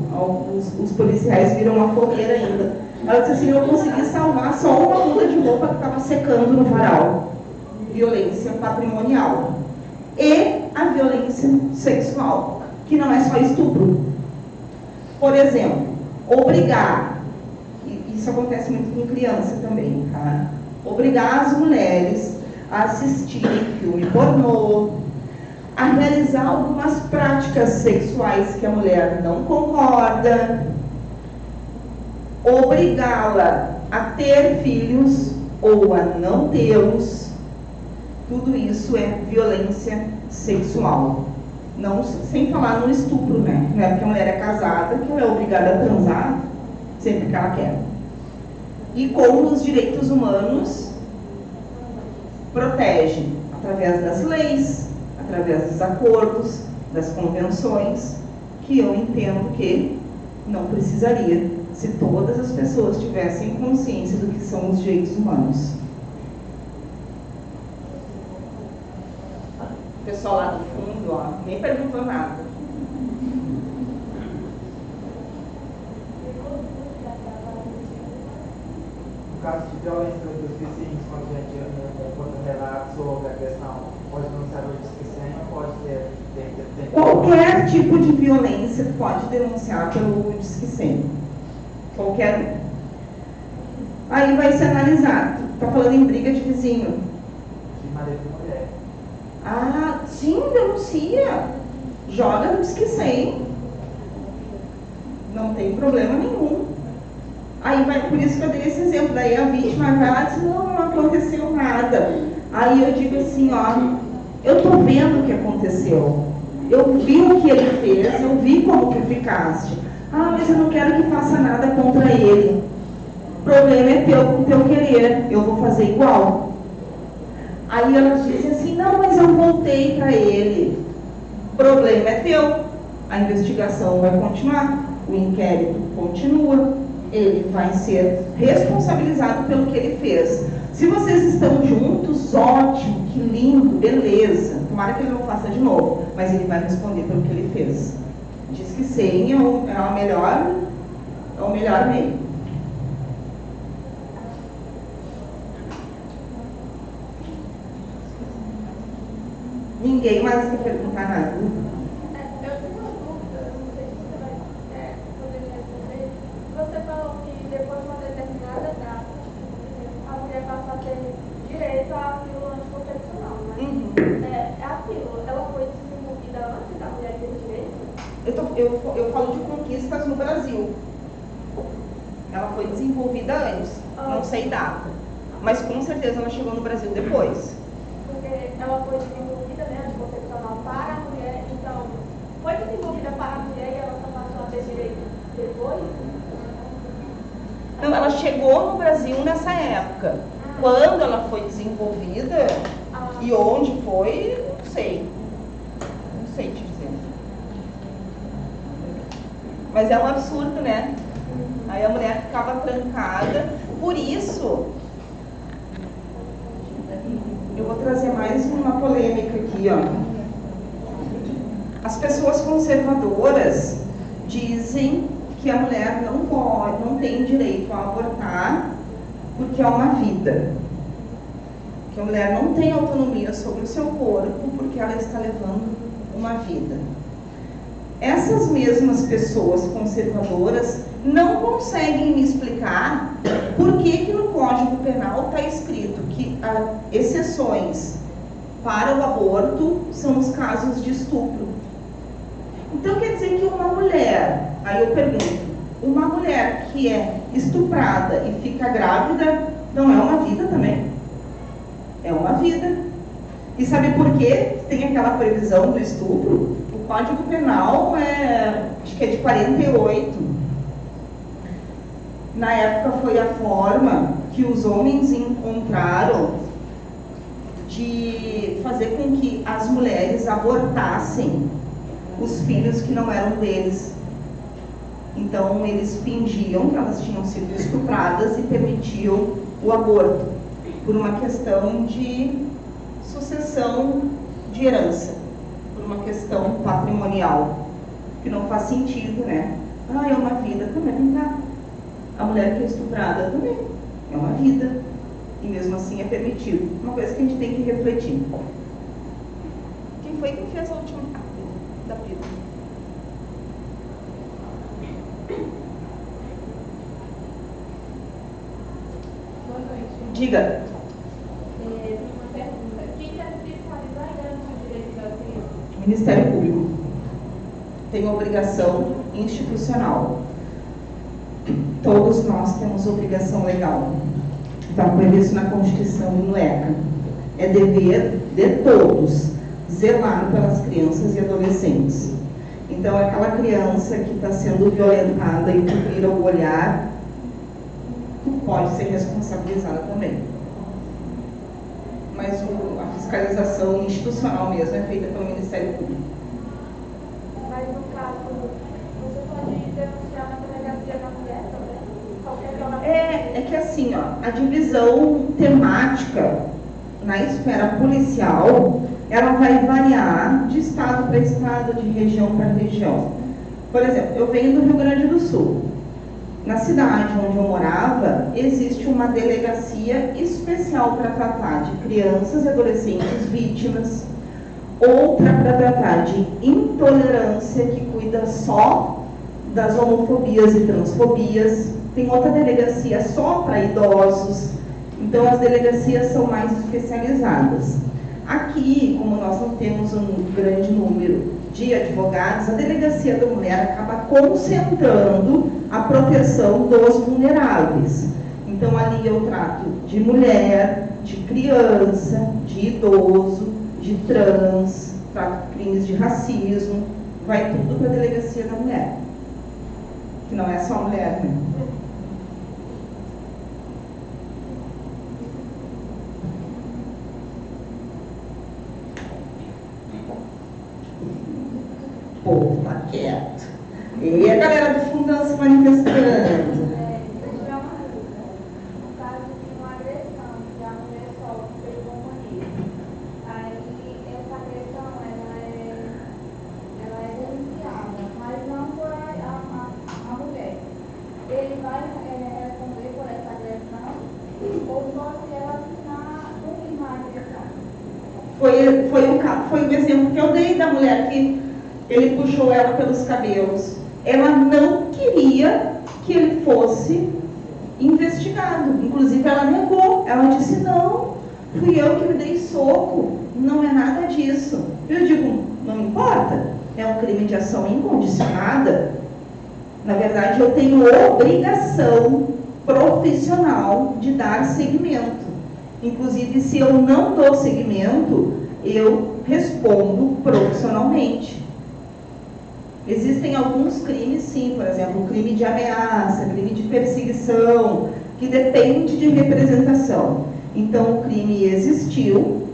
os policiais viram a fogueira ainda. Ela disse assim, eu consegui salvar só uma muda de roupa que estava secando no varal. Violência patrimonial. E a violência sexual, que não é só estupro. Por exemplo, obrigar, e isso acontece muito com criança também, tá? Obrigar as mulheres a assistirem filme pornô, a realizar algumas práticas sexuais que a mulher não concorda, obrigá-la a ter filhos ou a não tê-los. Tudo isso é violência sexual. Não, sem falar no estupro, né? Não é porque a mulher é casada que ela é obrigada a transar sempre que ela quer. E como os direitos humanos protegem através das leis, através dos acordos, das convenções, que eu entendo que Não precisaria, se todas as pessoas tivessem consciência do que são os direitos humanos. O pessoal lá do fundo, ó, nem perguntou nada. No caso de violência contra os vizinhos, quando a gente encontra relatos sobre a questão, pode denunciar o Disque 100 ou pode ter Qualquer tipo de violência pode denunciar pelo Disque 100. Qualquer um. Aí vai ser analisado. Está falando em briga de vizinho. de marido e mulher. Ah, sim, denuncia. Joga no Disque 100. Não tem problema nenhum. Aí vai, por isso que eu dei esse exemplo. Daí a vítima vai lá e diz, não aconteceu nada. Aí eu digo assim, ó, eu tô vendo o que aconteceu. Eu vi o que ele fez, eu vi como que ficaste. Ah, mas eu não quero que faça nada contra ele. O problema é teu querer, eu vou fazer igual. Aí ela diz assim, não, mas eu voltei para ele. O problema é teu. A investigação vai continuar, o inquérito continua, ele vai ser responsabilizado pelo que ele fez. Se vocês estão juntos, ótimo, que lindo, beleza. Tomara que ele não faça de novo, mas ele vai responder pelo que ele fez. Diz que 100 é o melhor meio. Ninguém mais quer perguntar nada. Eu tenho uma dúvida, não sei se você vai poder me responder. Você falou que depois de uma determinada data, a mulher passa a ter direito à pílula anticoncepcional, né? A pílula, ela foi desenvolvida antes da mulher ter direito? Eu falo de conquistas no Brasil. Ela foi desenvolvida antes, não sei data. Mas com certeza ela chegou no Brasil depois. Porque ela foi desenvolvida, né, anticoncepcional para a mulher, então, foi desenvolvida para a mulher e ela só passou a ter direito depois? Não, ela chegou no Brasil nessa época. Quando ela foi desenvolvida e onde foi, não sei. Não sei te dizer. Mas é um absurdo, né? Aí a mulher ficava trancada. Por isso, eu vou trazer mais uma polêmica aqui, ó. As pessoas conservadoras dizem que a mulher não tem direito a abortar porque é uma vida. Que a mulher não tem autonomia sobre o seu corpo porque ela está levando uma vida. Essas mesmas pessoas conservadoras não conseguem me explicar por que no Código Penal está escrito que exceções para o aborto são os casos de estupro. Então quer dizer que uma mulher, aí eu pergunto, uma mulher que é estuprada e fica grávida não é uma vida também? É uma vida. E sabe por quê? Tem aquela previsão do estupro? O Código Penal acho que é de 48. Na época foi a forma que os homens encontraram de fazer com que as mulheres abortassem os filhos que não eram deles. Então eles fingiam que elas tinham sido estupradas e permitiam o aborto por uma questão de sucessão de herança, por uma questão patrimonial, que não faz sentido, né? É uma vida também, não tá? A mulher que é estuprada também é uma vida, e mesmo assim é permitido. Uma coisa que a gente tem que refletir. Quem foi que fez a última parte da vida? Boa noite. Diga. Uma pergunta. Quem deve fiscalizar a garantia do direito da criança? Ministério Público tem obrigação institucional. Todos nós temos obrigação legal. Está previsto na Constituição e no ECA. É dever de todos zelar pelas crianças e adolescentes. Então, aquela criança que está sendo violentada e tu vira o olhar, tu pode ser responsabilizada também. Mas a fiscalização institucional mesmo é feita pelo Ministério Público. Mas no caso, você pode denunciar É que assim, ó, a divisão temática na esfera policial, ela vai variar de estado para estado, de região para região. Por exemplo, eu venho do Rio Grande do Sul. Na cidade onde eu morava, existe uma delegacia especial para tratar de crianças e adolescentes vítimas, outra para tratar de intolerância, que cuida só das homofobias e transfobias, tem outra delegacia só para idosos. Então, as delegacias são mais especializadas. Aqui, como nós não temos um grande número de advogados, a Delegacia da Mulher acaba concentrando a proteção dos vulneráveis. Então, ali eu trato de mulher, de criança, de idoso, de trans, trato crimes de racismo, vai tudo para a Delegacia da Mulher. Que não é só mulher, né? O povo tá quieto. E a galera do fundão se manifestando. Eu tiver uma dúvida. No caso de uma agressão, que a mulher sofre pelo companheiro, aí essa agressão ela é denunciada, mas não por a mulher. Ele vai responder por essa agressão ou só se ela confirmar a agressão? Foi o exemplo que eu dei da mulher que ele puxou ela pelos cabelos. Ela não queria que ele fosse investigado. Inclusive, ela negou. Ela disse, não, fui eu que me dei soco. Não é nada disso. Eu digo, não importa. É um crime de ação incondicionada. Na verdade, eu tenho obrigação profissional de dar seguimento. Inclusive, se eu não dou seguimento, eu respondo profissionalmente. Existem alguns crimes, sim, por exemplo, o crime de ameaça, crime de perseguição, que depende de representação. Então, o crime existiu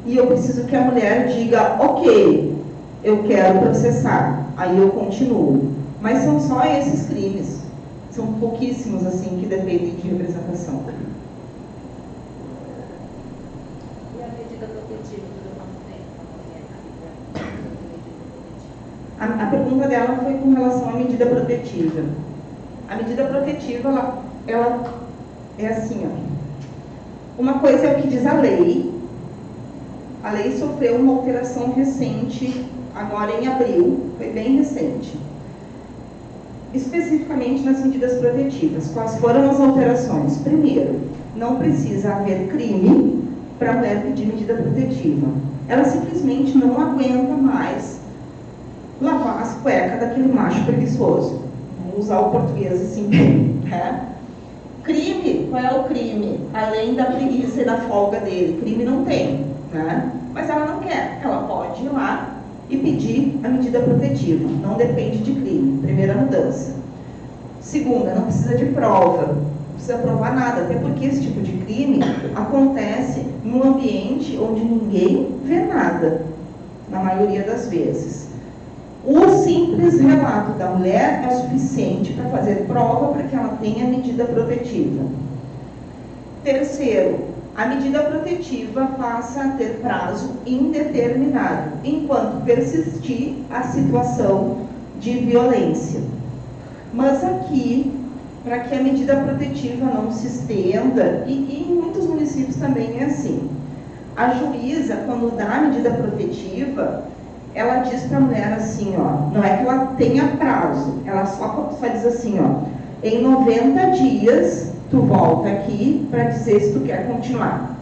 e eu preciso que a mulher diga, ok, eu quero processar, aí eu continuo. Mas são só esses crimes, são pouquíssimos, assim, que dependem de representação. E a medida protetiva dura quanto tempo? A pergunta dela foi com relação à medida protetiva. A medida protetiva, ela é assim, ó. Uma coisa é o que diz a lei. A lei sofreu uma alteração recente, agora em abril, foi bem recente. Especificamente nas medidas protetivas. Quais foram as alterações? Primeiro, não precisa haver crime para a mulher pedir medida protetiva. Ela simplesmente não aguenta mais lavar as cuecas daquele macho preguiçoso. Vamos usar o português assim, né? Crime, qual é o crime? Além da preguiça e da folga dele, crime não tem, né? Mas ela não quer, ela pode ir lá e pedir a medida protetiva, não depende de crime, primeira mudança. Segunda, não precisa de prova, não precisa provar nada, até porque esse tipo de crime acontece num ambiente onde ninguém vê nada, na maioria das vezes. O simples relato da mulher é suficiente para fazer prova para que ela tenha medida protetiva. Terceiro, a medida protetiva passa a ter prazo indeterminado, enquanto persistir a situação de violência. Mas aqui, para que a medida protetiva não se estenda, e em muitos municípios também é assim, a juíza, quando dá a medida protetiva, ela diz para a mulher assim, ó, não é que ela tenha prazo, ela só diz assim, ó, em 90 dias tu volta aqui para dizer se tu quer continuar.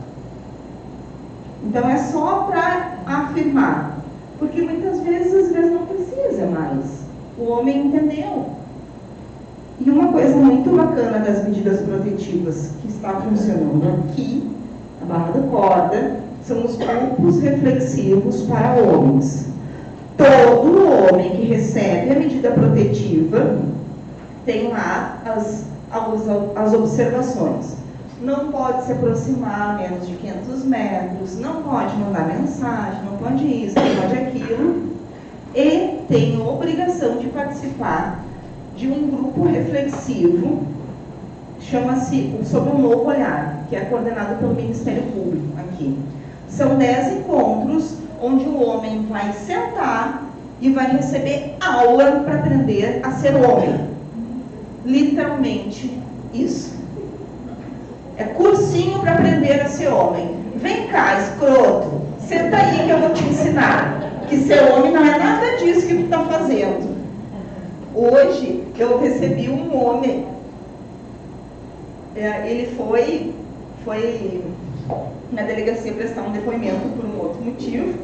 Então é só para afirmar, porque muitas vezes, às vezes não precisa mais. O homem entendeu. E uma coisa muito bacana das medidas protetivas que está funcionando aqui, na Barra da Corda, são os grupos reflexivos para homens. Todo homem que recebe a medida protetiva tem lá as observações. Não pode se aproximar a menos de 500 metros, não pode mandar mensagem, não pode isso, não pode aquilo. E tem a obrigação de participar de um grupo reflexivo chama-se Sob um Novo Olhar, que é coordenado pelo Ministério Público aqui. São 10 encontros onde o homem vai sentar e vai receber aula para aprender a ser homem. Literalmente isso. É cursinho para aprender a ser homem. Vem cá, escroto, senta aí que eu vou te ensinar. Que ser homem não é nada disso que tu está fazendo. Hoje eu recebi um homem. Ele foi na delegacia prestar um depoimento por um outro motivo.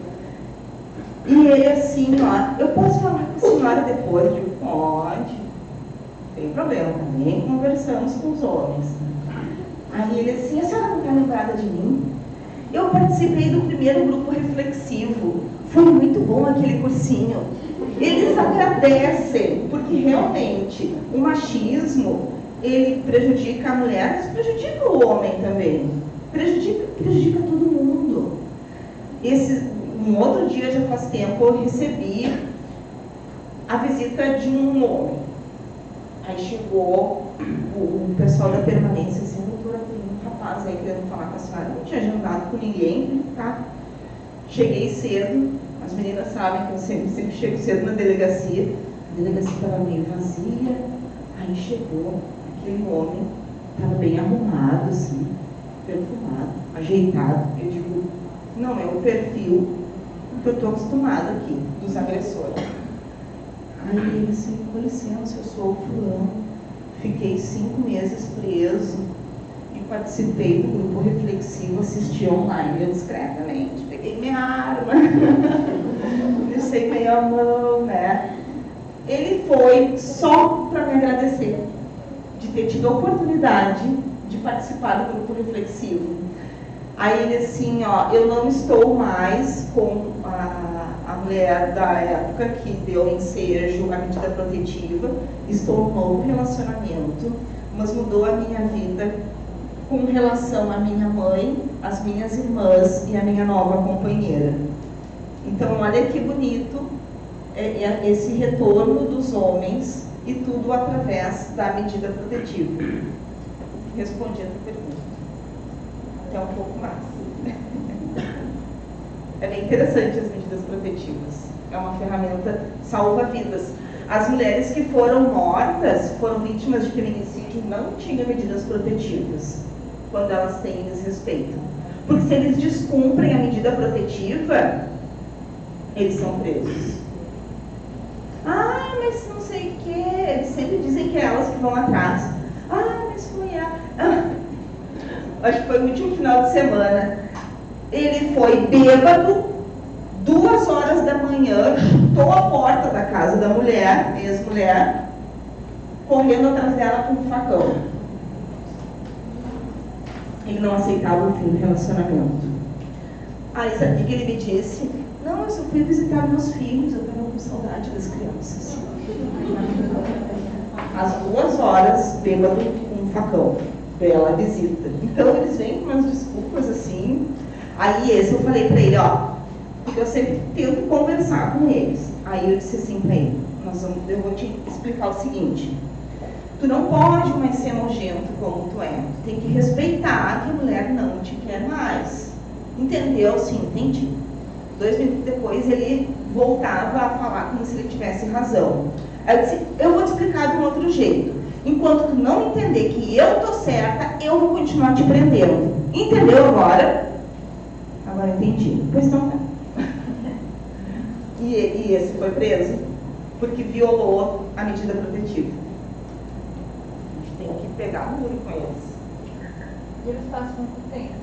E ele assim, ó, eu posso falar com a senhora depois? Eu digo, pode. Não tem problema, também conversamos com os homens. Aí ele assim, a senhora não está lembrada de mim? Eu participei do primeiro grupo reflexivo. Foi muito bom aquele cursinho. Eles agradecem, porque realmente o machismo, ele prejudica a mulher, mas prejudica o homem também. Prejudica todo mundo. Um outro dia, já faz tempo, eu recebi a visita de um homem. Aí chegou o pessoal da permanência, assim, doutora, tem um rapaz aí querendo falar com a senhora. Não tinha agendado com ninguém, tá? Cheguei cedo, as meninas sabem que eu sempre chego cedo na delegacia. A delegacia estava meio vazia. Aí chegou aquele homem, estava bem arrumado, assim, perfumado, ajeitado. Eu digo, não é o perfil que eu estou acostumada aqui, dos agressores. Aí ele assim, com licença, eu sou o fulano, fiquei 5 meses preso e participei do grupo reflexivo, assisti online, eu discretamente, peguei minha arma, deixei meio a mão, né? Ele foi só para me agradecer de ter tido a oportunidade de participar do grupo reflexivo. Aí ele assim, ó, eu não estou mais com a mulher da época que deu ensejo à medida protetiva, estou num novo relacionamento, mas mudou a minha vida com relação à minha mãe, às minhas irmãs e à minha nova companheira. Então, olha que bonito esse retorno dos homens e tudo através da medida protetiva. Respondi a tua pergunta. Até um pouco mais. É bem interessante as medidas protetivas. É uma ferramenta salva-vidas. As mulheres que foram mortas, foram vítimas de feminicídio, não tinham medidas protetivas quando elas têm desrespeito. Porque se eles descumprem a medida protetiva, eles são presos. Ah, mas não sei o quê. Eles sempre dizem que é elas que vão atrás. Ah, mas foi acho que foi o último final de semana. Ele foi bêbado, 2 horas da manhã, chutou a porta da casa da mulher, ex-mulher, correndo atrás dela com um facão. Ele não aceitava o fim do relacionamento. Aí sabe o que ele me disse? Não, eu só fui visitar meus filhos, eu estava com saudade das crianças. Às 2 horas, bêbado com um facão. Bela visita. Então eles vêm com umas desculpas assim. Aí esse eu falei pra ele, ó, porque eu sempre tento conversar com eles. Aí eu disse assim pra ele, eu vou te explicar o seguinte, tu não pode mais ser nojento como tu é, tu tem que respeitar que a mulher não te quer mais. Entendeu? Sim, entendi. 2 minutos depois ele voltava a falar como se ele tivesse razão. Aí eu disse, eu vou te explicar de um outro jeito. Enquanto tu não entender que eu tô certa, eu vou continuar te prendendo. Entendeu agora? Agora entendi. Pois não tá. E esse foi preso porque violou a medida protetiva. A gente tem que pegar muro com eles. E eles passam quanto tempo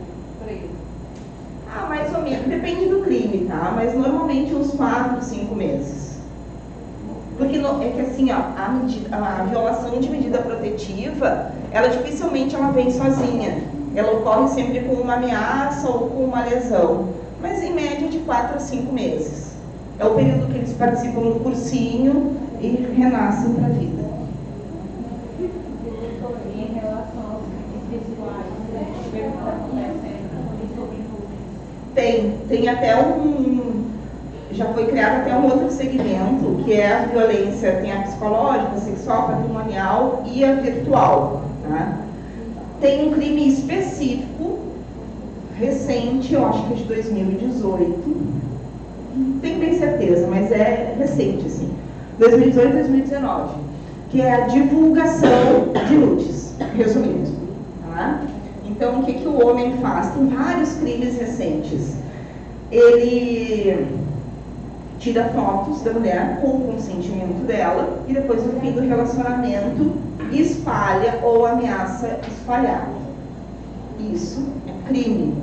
preso? Mais ou menos. Depende do crime, tá? Mas normalmente uns 4, 5 meses. Porque é que assim, ó, a violação de medida protetiva, ela dificilmente vem sozinha. Ela ocorre sempre com uma ameaça ou com uma lesão. Mas em média de 4 a 5 meses. É o período que eles participam do cursinho e renascem para a vida. Em relação aos crimes visuais, o que está acontecendo sobre Tem até já foi criado até um outro segmento, que é a violência, tem a psicológica, a sexual, patrimonial e a virtual. Tá? tem um crime específico, recente, eu acho que é de 2018, não tenho bem certeza, mas é recente, assim, 2018, 2019, que é a divulgação de nudes, resumindo, tá? Então, o que o homem faz? Tem vários crimes recentes. Ele tira fotos da mulher com o consentimento dela e depois, no fim do relacionamento, espalha ou ameaça espalhar. Isso é crime.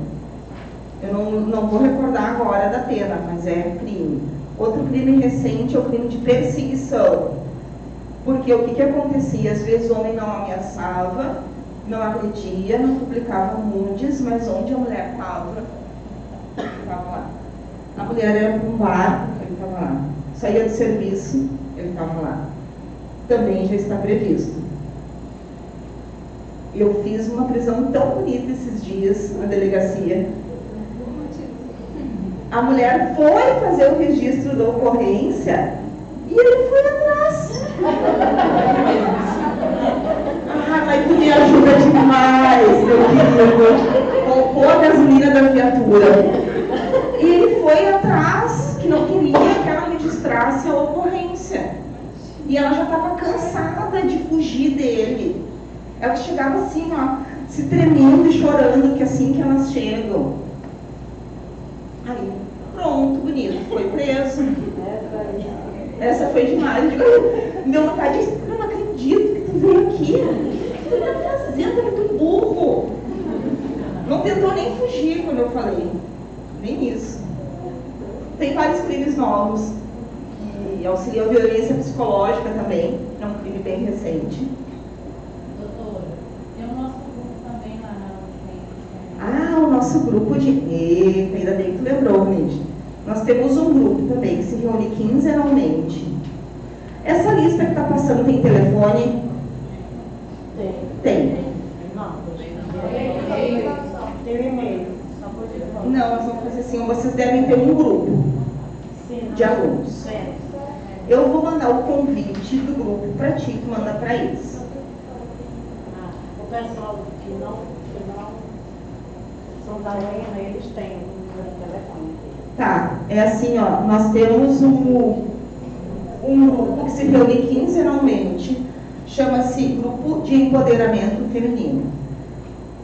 Eu não vou recordar agora da pena, mas é crime. Outro crime recente é o crime de perseguição. Porque o que acontecia? Às vezes o homem não ameaçava, não agredia, não publicava nudes, mas onde a mulher estava lá. A mulher era para um bar, ele estava lá. Saía do serviço, ele estava lá. Também já está previsto. Eu fiz uma prisão tão bonita esses dias na delegacia. A mulher foi fazer o registro da ocorrência e ele foi atrás. Mas tu me ajuda demais, meu querido. Colocou a gasolina da viatura. E ele foi atrás, que não queria que ela registrasse a ocorrência. E ela já estava cansada de fugir dele. Ela chegava assim, ó, se tremendo e chorando, que assim que elas chegam. Aí, pronto, bonito, foi preso. Essa foi demais. Me deu vontade de eu não acredito que tu veio aqui. O que tu tá fazendo? É muito burro. Não tentou nem fugir quando eu falei. Nem isso. Tem vários crimes novos que auxiliam a violência psicológica também. É um crime bem recente. Doutora, tem o nosso grupo também lá na UFM. O nosso grupo de... Eita, ainda bem que tu lembrou, Mídia. Nós temos um grupo também que se reúne quinzenalmente. Essa lista que está passando tem telefone? Tem. Tem um e-mail. Não, nós vamos fazer assim, vocês devem ter um grupo de alunos. Eu vou mandar o convite do grupo para ti, tu manda para eles. O pessoal que não são da UEM, eles têm um telefone. Tá, é assim, ó, nós temos um grupo que se reúne quinzenalmente, chama-se Grupo de Empoderamento Feminino.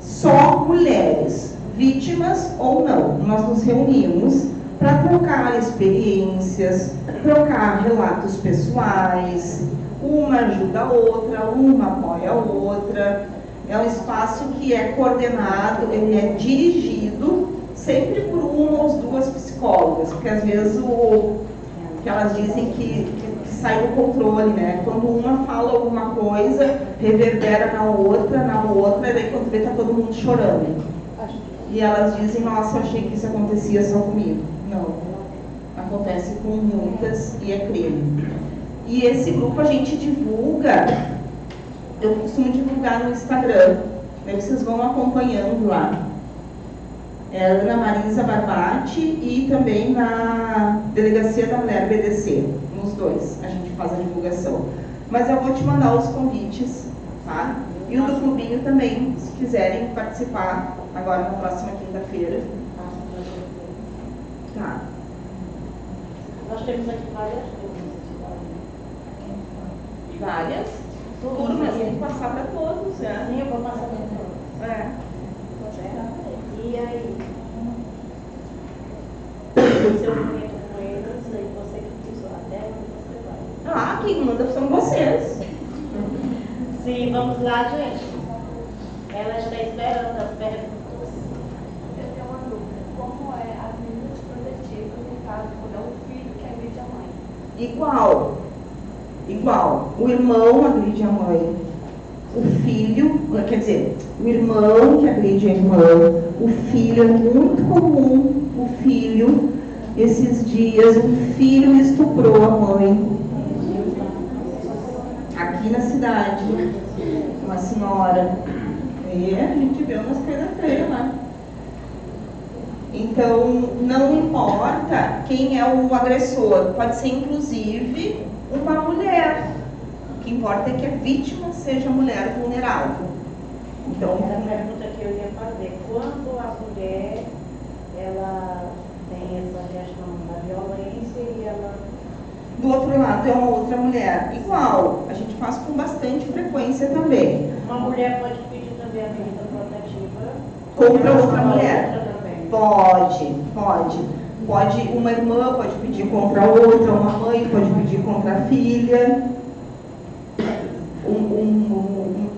Só mulheres, vítimas ou não, nós nos reunimos para trocar experiências, trocar relatos pessoais, uma ajuda a outra, uma apoia a outra. É um espaço que é coordenado, ele é dirigido sempre por uma ou duas psicólogas, porque às vezes que elas dizem que sai do controle, né? Quando uma fala alguma coisa, reverbera na outra, e daí quando vê tá todo mundo chorando. E elas dizem, nossa, eu achei que isso acontecia só comigo. Não, acontece com muitas e é crime. E esse grupo a gente divulga, eu costumo divulgar no Instagram, aí vocês vão acompanhando lá. É a Ana Marisa Barbati e também na Delegacia da Mulher BDC, nos dois a gente faz a divulgação. Mas eu vou te mandar os convites, tá? E o do clubinho também, se quiserem participar agora na próxima quinta-feira. Tá. Nós temos aqui várias turmas. Várias turmas, tem que passar para todos, né? Sim, eu vou passar para todos. É. E aí? Se eu comento com eles, aí você que diz até onde você vai. Quem manda são vocês. Sim, vamos lá, gente. Ela está esperando as perguntas. Eu tenho uma dúvida. Como é as medidas protetivas em caso quando é um filho que agride a mãe? Igual. O irmão agride a mãe. O filho, quer dizer, o irmão que agride a irmã. O filho, é muito comum. O filho, esses dias, um filho estuprou a mãe. Aqui na cidade, uma senhora. E a gente vê umas coisas feias lá. Então, não importa quem é o agressor, pode ser inclusive uma mulher. O que importa é que a vítima seja mulher vulnerável. Então, Era a pergunta que eu ia fazer. Quando a mulher, ela tem essa questão da violência e ela... do outro lado é uma outra mulher. Igual, a gente faz com bastante frequência também. Uma mulher pode pedir também a medida protetiva Contra outra mulher. outra também. Pode, uma irmã pode pedir contra a outra, uma mãe pode pedir contra a filha.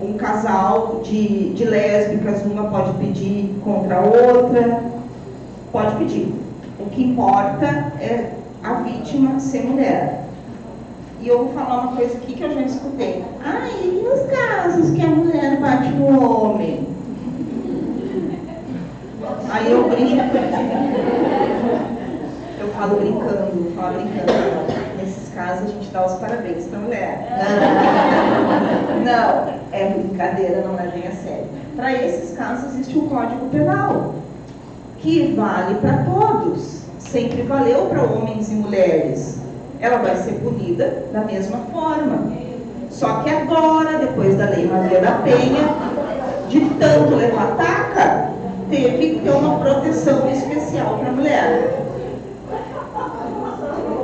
Um casal de lésbicas, uma pode pedir contra a outra. Pode pedir. O que importa é a vítima ser mulher. E eu vou falar uma coisa aqui que eu já escutei. E nos casos que a mulher bate no homem? Aí eu brinco. Eu falo brincando. Nesses casos a gente dá os parabéns pra mulher. Não, é brincadeira, não é bem a sério. Para esses casos existe um Código Penal, que vale para todos. Sempre valeu para homens e mulheres. Ela vai ser punida da mesma forma. Só que agora, depois da Lei Maria da Penha, de tanto levar taca, teve que ter uma proteção especial para a mulher.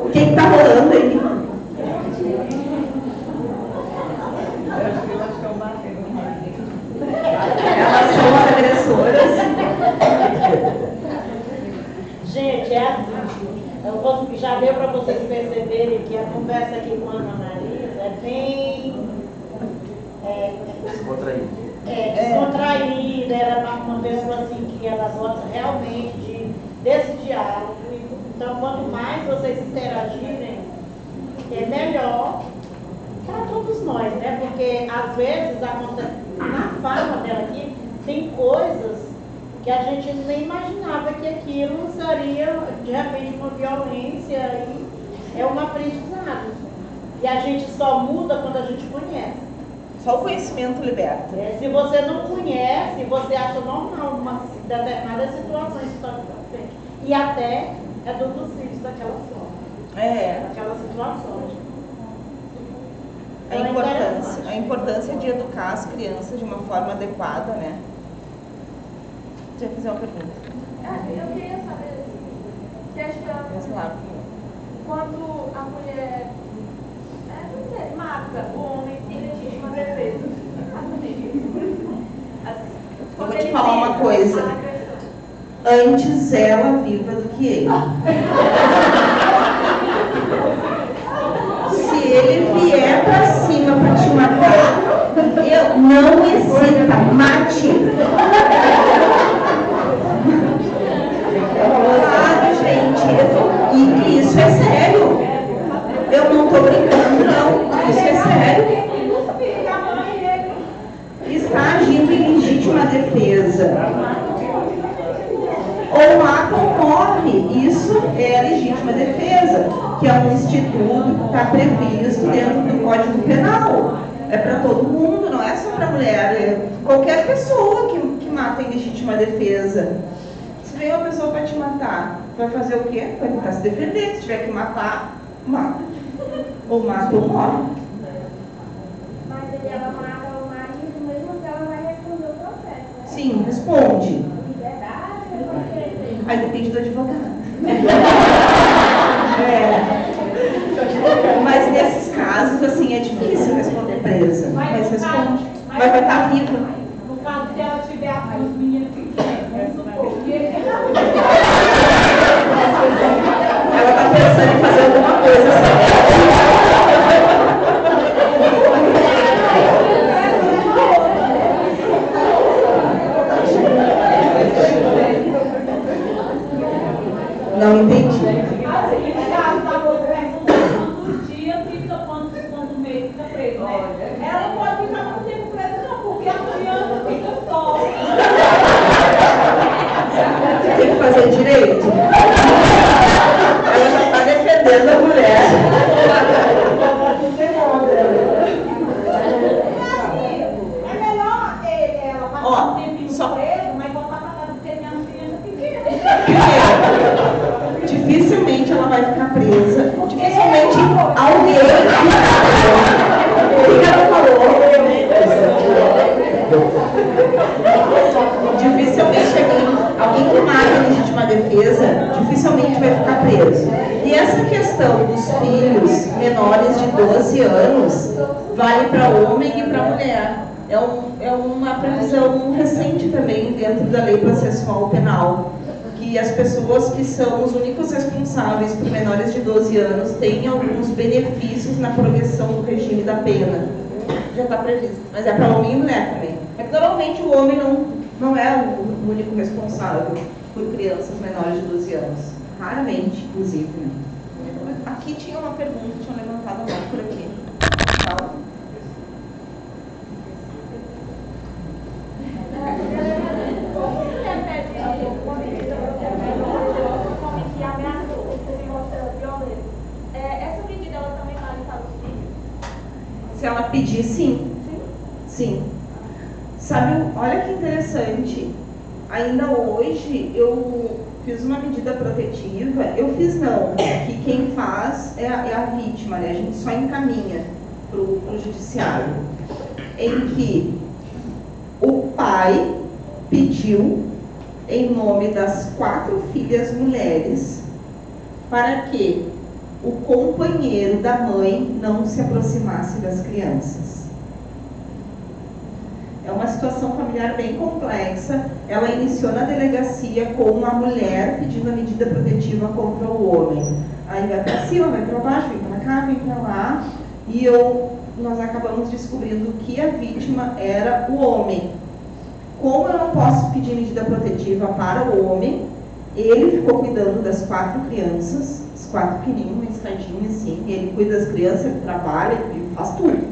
O que está rolando aí? Elas são as agressoras. Gente, é assim. Já deu para vocês perceberem que a conversa aqui com a Ana Marisa é bem descontraída. Ela é uma pessoa assim que ela gosta realmente desse diálogo. Então, quanto mais vocês interagirem, é melhor para todos nós, né? Porque às vezes acontece, na fala dela aqui, tem coisas que a gente nem imaginava que aquilo seria, de repente, uma violência e é um aprendizado. E a gente só muda quando a gente conhece. Só o conhecimento liberta. Se você não conhece, você acha normal uma determinadas situações que estão à frente. E até reduz os filhos daquela forma. Daquelas situações. A importância de educar as crianças de uma forma adequada, né? Você ia fazer uma pergunta? Eu queria saber, quando a mulher mata o homem em legítima defesa. Eu vou te falar uma coisa. Antes ela viva do que ele. Se ele vier pra cima pra te matar, eu não hesita, mate. Claro, gente. E isso é sério. Eu não tô brincando, não. Isso é sério. Está agindo em legítima defesa. Ou mata ou morre. Isso é a legítima defesa, que é um instituto que está previsto dentro do Código Penal. É para todo mundo, não é só para mulher. É qualquer pessoa que mata em legítima defesa. Se vem uma pessoa para te matar, vai fazer o quê? Vai tentar se defender. Se tiver que matar, mata. Ou mata ou morre. Mas ela mata o marido, mesmo que ela vai responder o processo, né? Sim, responde. Verdade, Aí depende do advogado. Mas nesses casos, assim, é difícil responder presa. Mas responde. Mas vai estar viva. No caso de ela tiver a os meninos pequenos, vamos supor que Ela está pensando em fazer alguma coisa assim. Não entendi. quantos dias fica, quanto mês fica preso, né? Ela não pode ficar muito tempo presa, não, porque a criança fica só. Tem que fazer direito. Ela já está defendendo a mulher. É melhor ela passar um tempinho só- preso, mas voltar para casa porque tem uma criança pequena. Dificilmente ela vai ficar presa. Dificilmente alguém. O que ela falou? mesmo. E essa questão dos filhos menores de 12 anos vale para homem e para mulher. É uma previsão recente também dentro da lei processual penal, que as pessoas que são os únicos responsáveis por menores de 12 anos têm alguns benefícios na progressão do regime da pena. Já está previsto, mas é para homem e mulher também. É que normalmente o homem não é o único responsável por crianças menores de 12 anos. Raramente, inclusive. Né? Aqui tinha uma pergunta, tinha levantado a mão por aqui. Fala. Essa medida ela também vale para os filhos? Se ela pedir, sim. Sim. Sabe, olha que interessante. Ainda hoje eu fiz uma medida protetiva. Eu fiz não, que quem faz é a vítima, né? A gente só encaminha para o judiciário. Em que o pai pediu, em nome das 4 filhas mulheres, para que o companheiro da mãe não se aproximasse das crianças. É uma situação familiar bem complexa. Ela iniciou na delegacia com a mulher pedindo a medida protetiva contra o homem. Aí vai para cima, vai para baixo, vem para cá, vem para lá. E nós acabamos descobrindo que a vítima era o homem. Como eu não posso pedir medida protetiva para o homem, ele ficou cuidando das 4 crianças, as 4 pequenininhas, uma escadinha assim. Ele cuida das crianças, ele trabalha, ele faz tudo.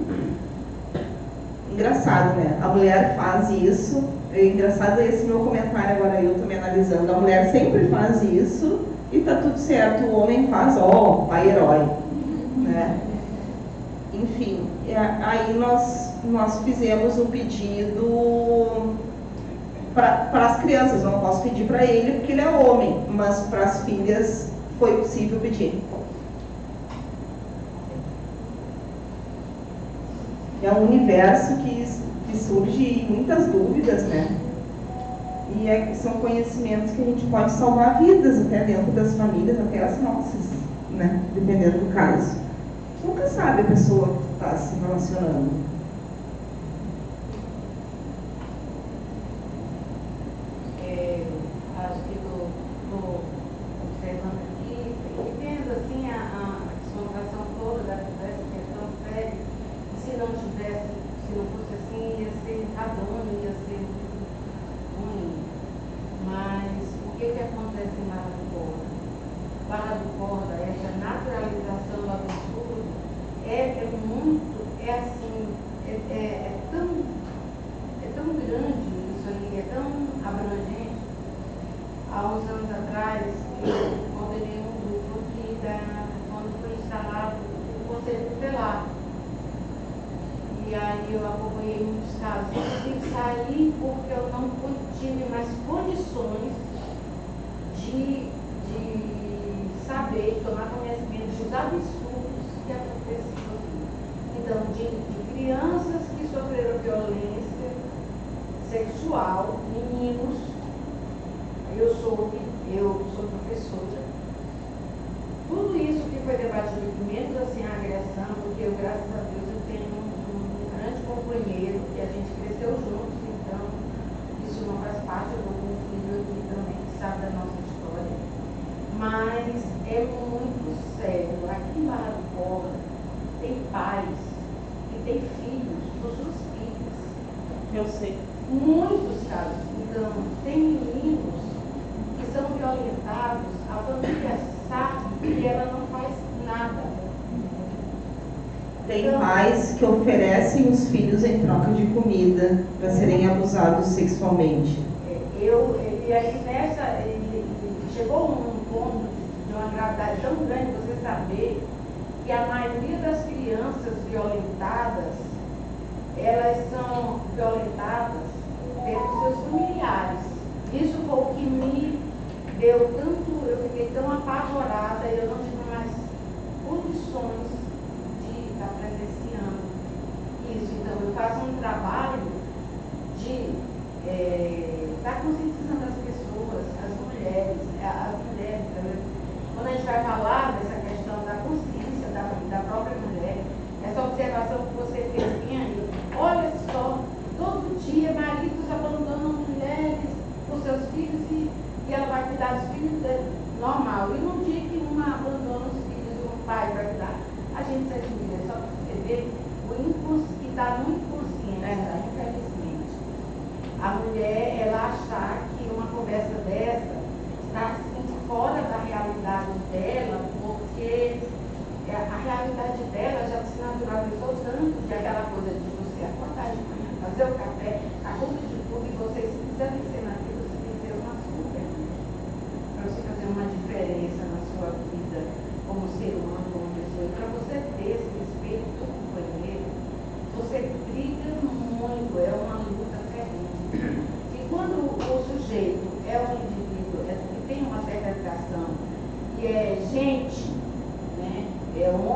Engraçado, né? A mulher faz isso. É engraçado esse meu comentário agora, eu também analisando. A mulher sempre faz isso e tá tudo certo. O homem faz, pai herói. Né? Enfim, aí nós fizemos um pedido para as crianças. Eu não posso pedir para ele porque ele é homem, mas para as filhas foi possível pedir. É um universo que surge muitas dúvidas, né? E são conhecimentos que a gente pode salvar vidas até dentro das famílias, até as nossas, né? Dependendo do caso. Nunca sabe a pessoa que está se relacionando. Acho que estou observando aqui e vendo assim a deslocação toda dessa questão séria. Se não fosse assim, ia ser radando, ia ser ruim. Mas o que acontece em Barra do Corda? Barra do Corda, essa naturalização do absurdo é tão grande isso aí, é tão abrangente. Há uns anos atrás, eu coordenei um grupo quando foi instalado o Conselho Tutelar. E aí eu acompanhei muitos casos. Eu tive que sair porque eu não tive mais condições de saber, de tomar conhecimento dos absurdos que aconteciam. Então, de crianças que sofreram violência sexual, meninos. Eu sou professora. Tudo isso que foi debatido, menos assim a agressão, porque eu, graças a Deus, eu tenho um grande companheiro que a gente cresceu juntos, então isso não faz parte do filho aqui também, que sabe da nossa história. Mas é muito sério. Aqui em Barra do Corda tem pais que têm filhos, suas filhas. Eu sei. Muitos casos. Então, tem meninos que são violentados, a família sabe que ela não faz nada. Tem pais que oferecem os filhos em troca de comida para serem abusados sexualmente. E aí chegou um ponto de uma gravidade tão grande você saber que a maioria das crianças violentadas, elas são violentadas pelos seus familiares. Isso foi o que me deu tanto, eu fiquei tão apavorada, eu não tive mais condições de estar presenciando isso. Então, eu faço um trabalho de estar conscientizando as pessoas, as mulheres, quando a gente vai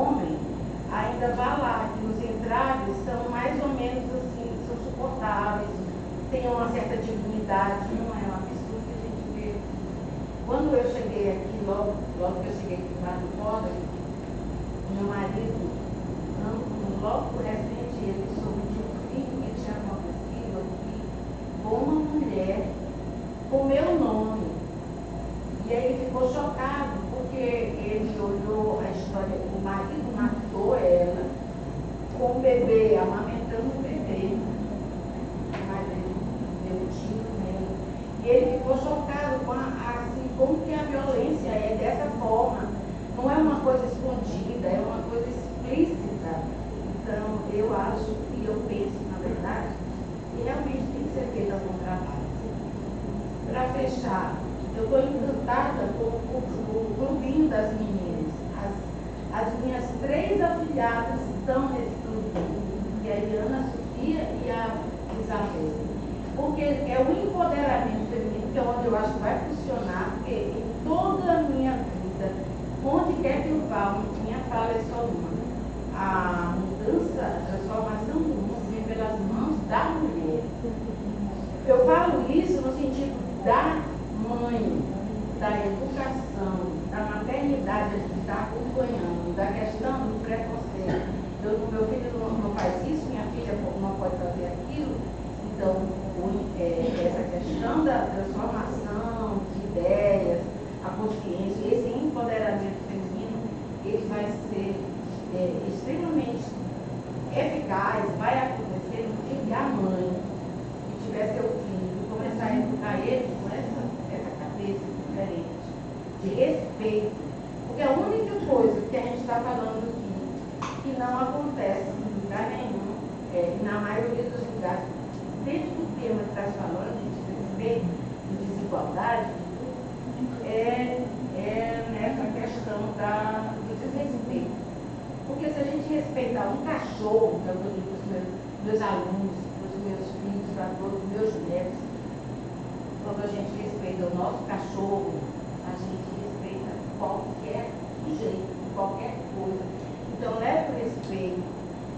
homem, ainda vá lá, que os entraves são mais ou menos assim, são suportáveis, tem uma certa dignidade, não é um absurdo que a gente vê. Quando eu cheguei aqui, logo que eu cheguei aqui para o pobre, meu marido, logo recente, ele soube de um filho que tinha acontecido aqui com uma mulher com meu nome. E aí ele ficou chocado, porque ele olhou a história, o marido matou ela com o bebê, amamentando o bebê. O marido deu um tiro nele. E ele ficou chocado com assim, como que a violência é dessa forma. Não é uma coisa escondida, é uma coisa explícita. Então, eu acho e eu penso, na verdade, que realmente tem que ser feito algum trabalho. Para fechar, eu estou encantada com o clubinho das meninas. As minhas 3 afilhadas estão nesse clubinho, que é a Ana Sofia e a Isabel. Porque é o empoderamento feminino, que é onde eu acho que vai funcionar, porque em toda a minha vida, onde quer que eu vá, minha fala é só uma. A mudança, a transformação do mundo vem pelas mãos da mulher. Eu falo isso no sentido da mãe, da educação, da maternidade que está acompanhando, da questão do preconceito. Meu filho não faz isso, minha filha não pode fazer aquilo. Então, essa questão da transformação de ideias, a consciência, esse empoderamento feminino, ele vai ser extremamente eficaz, vai acontecer no dia que a mãe que tiver seu filho começar a educar ele com essa cabeça diferente, de respeito. Porque a única coisa que a gente está falando aqui, que não acontece em lugar nenhum, na maioria dos lugares, dentro do tema que está falando, de respeito, de desigualdade, é nessa questão do desrespeito. Porque se a gente respeitar um cachorro, que eu estou dizendo para os meus alunos, para os meus filhos, para todos os meus netos, quando a gente respeita o nosso cachorro, a gente respeita qualquer jeito, qualquer coisa. Então, leve o respeito,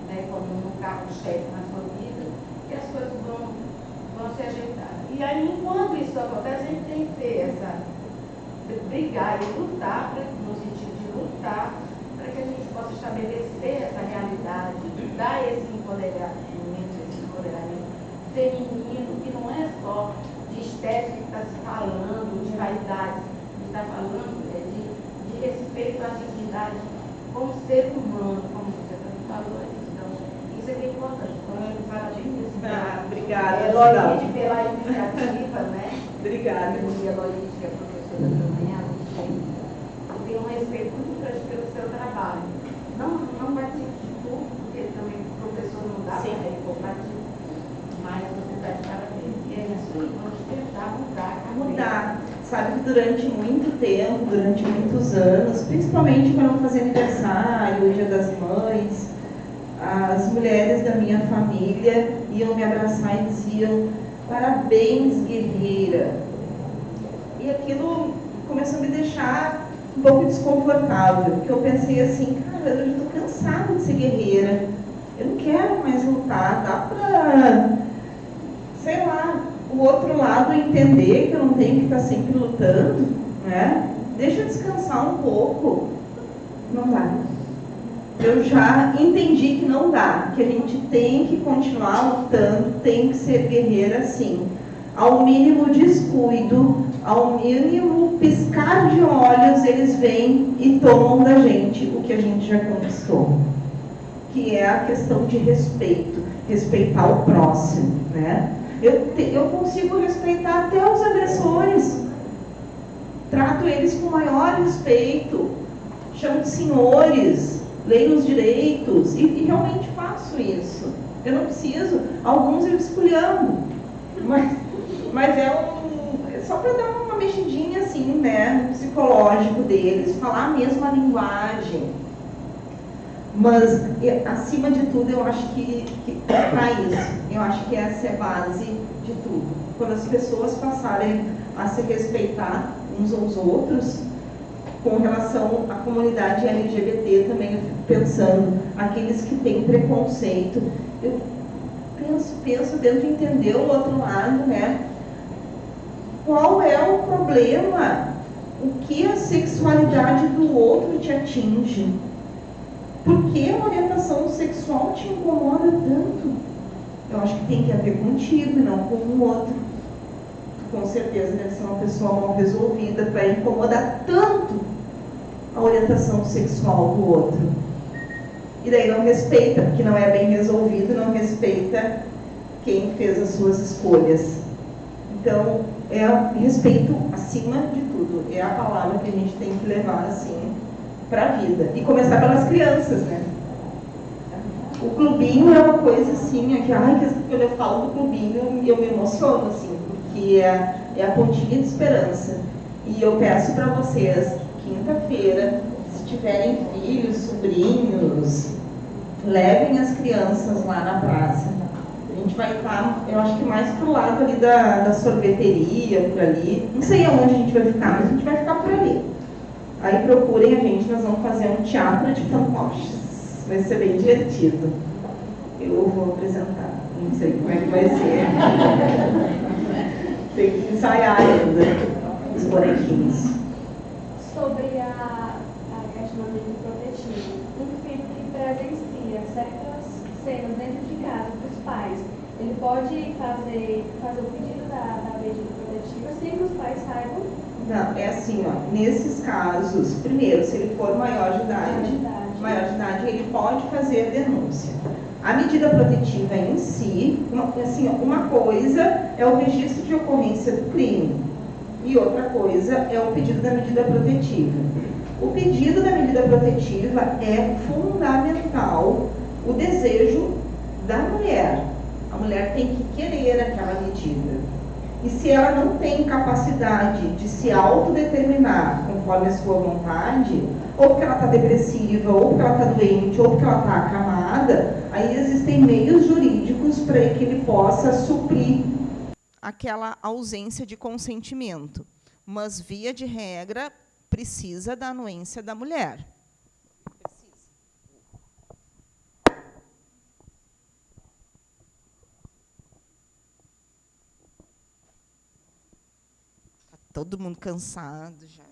né, como um carro-chefe na sua vida, que as coisas vão se ajeitar. E aí, enquanto isso acontece, a gente tem que ter brigar e lutar, no sentido de lutar, para que a gente possa estabelecer essa realidade, dar esse empoderamento feminino, que não é só de estética que está se falando, de vaidade, que está falando de respeito à dignidade como ser humano, como você também falou. Então, isso é bem importante. Quando a gente fala disso, obrigada, Loride, pela iniciativa, né? Obrigada. E a Loride, que é professora também, a gente tem um respeito muito grande pelo seu trabalho. Não participo de tudo, porque também o professor não dá para compartilhar, mas você está de parabéns. E é isso aí, vamos tentar mudar. Sabe que durante muito tempo, durante muitos anos, principalmente quando eu fazia aniversário, o Dia das Mães, as mulheres da minha família iam me abraçar e diziam: parabéns, guerreira. E aquilo começou a me deixar um pouco desconfortável, porque eu pensei assim: cara, eu estou cansada de ser guerreira, eu não quero mais lutar, dá pra, sei lá, o outro lado entender que eu não tenho que estar sempre lutando, né? Deixa eu descansar um pouco. Não dá. Eu já entendi que não dá, que a gente tem que continuar lutando, tem que ser guerreira sim. Ao mínimo descuido, ao mínimo piscar de olhos, eles vêm e tomam da gente o que a gente já conquistou. Que é a questão de respeito, respeitar o próximo, né? Eu consigo respeitar até os agressores. Trato eles com maior respeito, chamo de senhores, leio os direitos e realmente faço isso. Eu não preciso, alguns eu esculhambo, mas é só para dar uma mexidinha assim, né, no psicológico deles, falar a mesma linguagem. Mas, acima de tudo, eu acho que é para isso. Eu acho que essa é a base de tudo. Quando as pessoas passarem a se respeitar uns aos outros, Com relação à comunidade LGBT também, eu fico pensando, aqueles que têm preconceito, eu penso, tento entender o outro lado, né? Qual é o problema? O que a sexualidade do outro te atinge? Por que a orientação sexual te incomoda tanto? Eu acho que tem que haver contigo e não com o outro. Com certeza deve ser uma pessoa mal resolvida para incomodar tanto a orientação sexual do outro. E daí não respeita, porque não é bem resolvido, não respeita quem fez as suas escolhas. Então, é respeito acima de tudo. É a palavra que a gente tem que levar, assim, para a vida. E começar pelas crianças, né? O clubinho é uma coisa, assim, que quando eu falo do clubinho, eu me emociono, assim, porque é a pontinha de esperança. E eu peço para vocês, quinta-feira, se tiverem filhos, sobrinhos, levem as crianças lá na praça. A gente vai estar, eu acho que mais pro lado ali da sorveteria, por ali. Não sei aonde a gente vai ficar, mas a gente vai ficar por ali. Aí procurem a gente, nós vamos fazer um teatro de fantoches. Vai ser bem divertido. Eu vou apresentar, não sei como é que vai ser. Tem que ensaiar ainda os bonequinhos. Sobre a questão do protetivo, um filho que presencia certas cenas dentro de casa dos pais, ele pode fazer o pedido da medida protetiva sem que os pais saibam? Não, é assim, ó, nesses casos, primeiro, se ele for maior de idade, ele pode fazer a denúncia. A medida protetiva em si, uma coisa é o registro de ocorrência do crime e outra coisa é o pedido da medida protetiva. O pedido da medida protetiva é fundamental, o desejo da mulher. A mulher tem que querer aquela medida. E se ela não tem capacidade de se autodeterminar conforme a sua vontade, ou porque ela está depressiva, ou porque ela está doente, ou porque ela está acamada, aí existem meios jurídicos para que ele possa suprir aquela ausência de consentimento. Mas, via de regra, precisa da anuência da mulher. Todo mundo cansado já.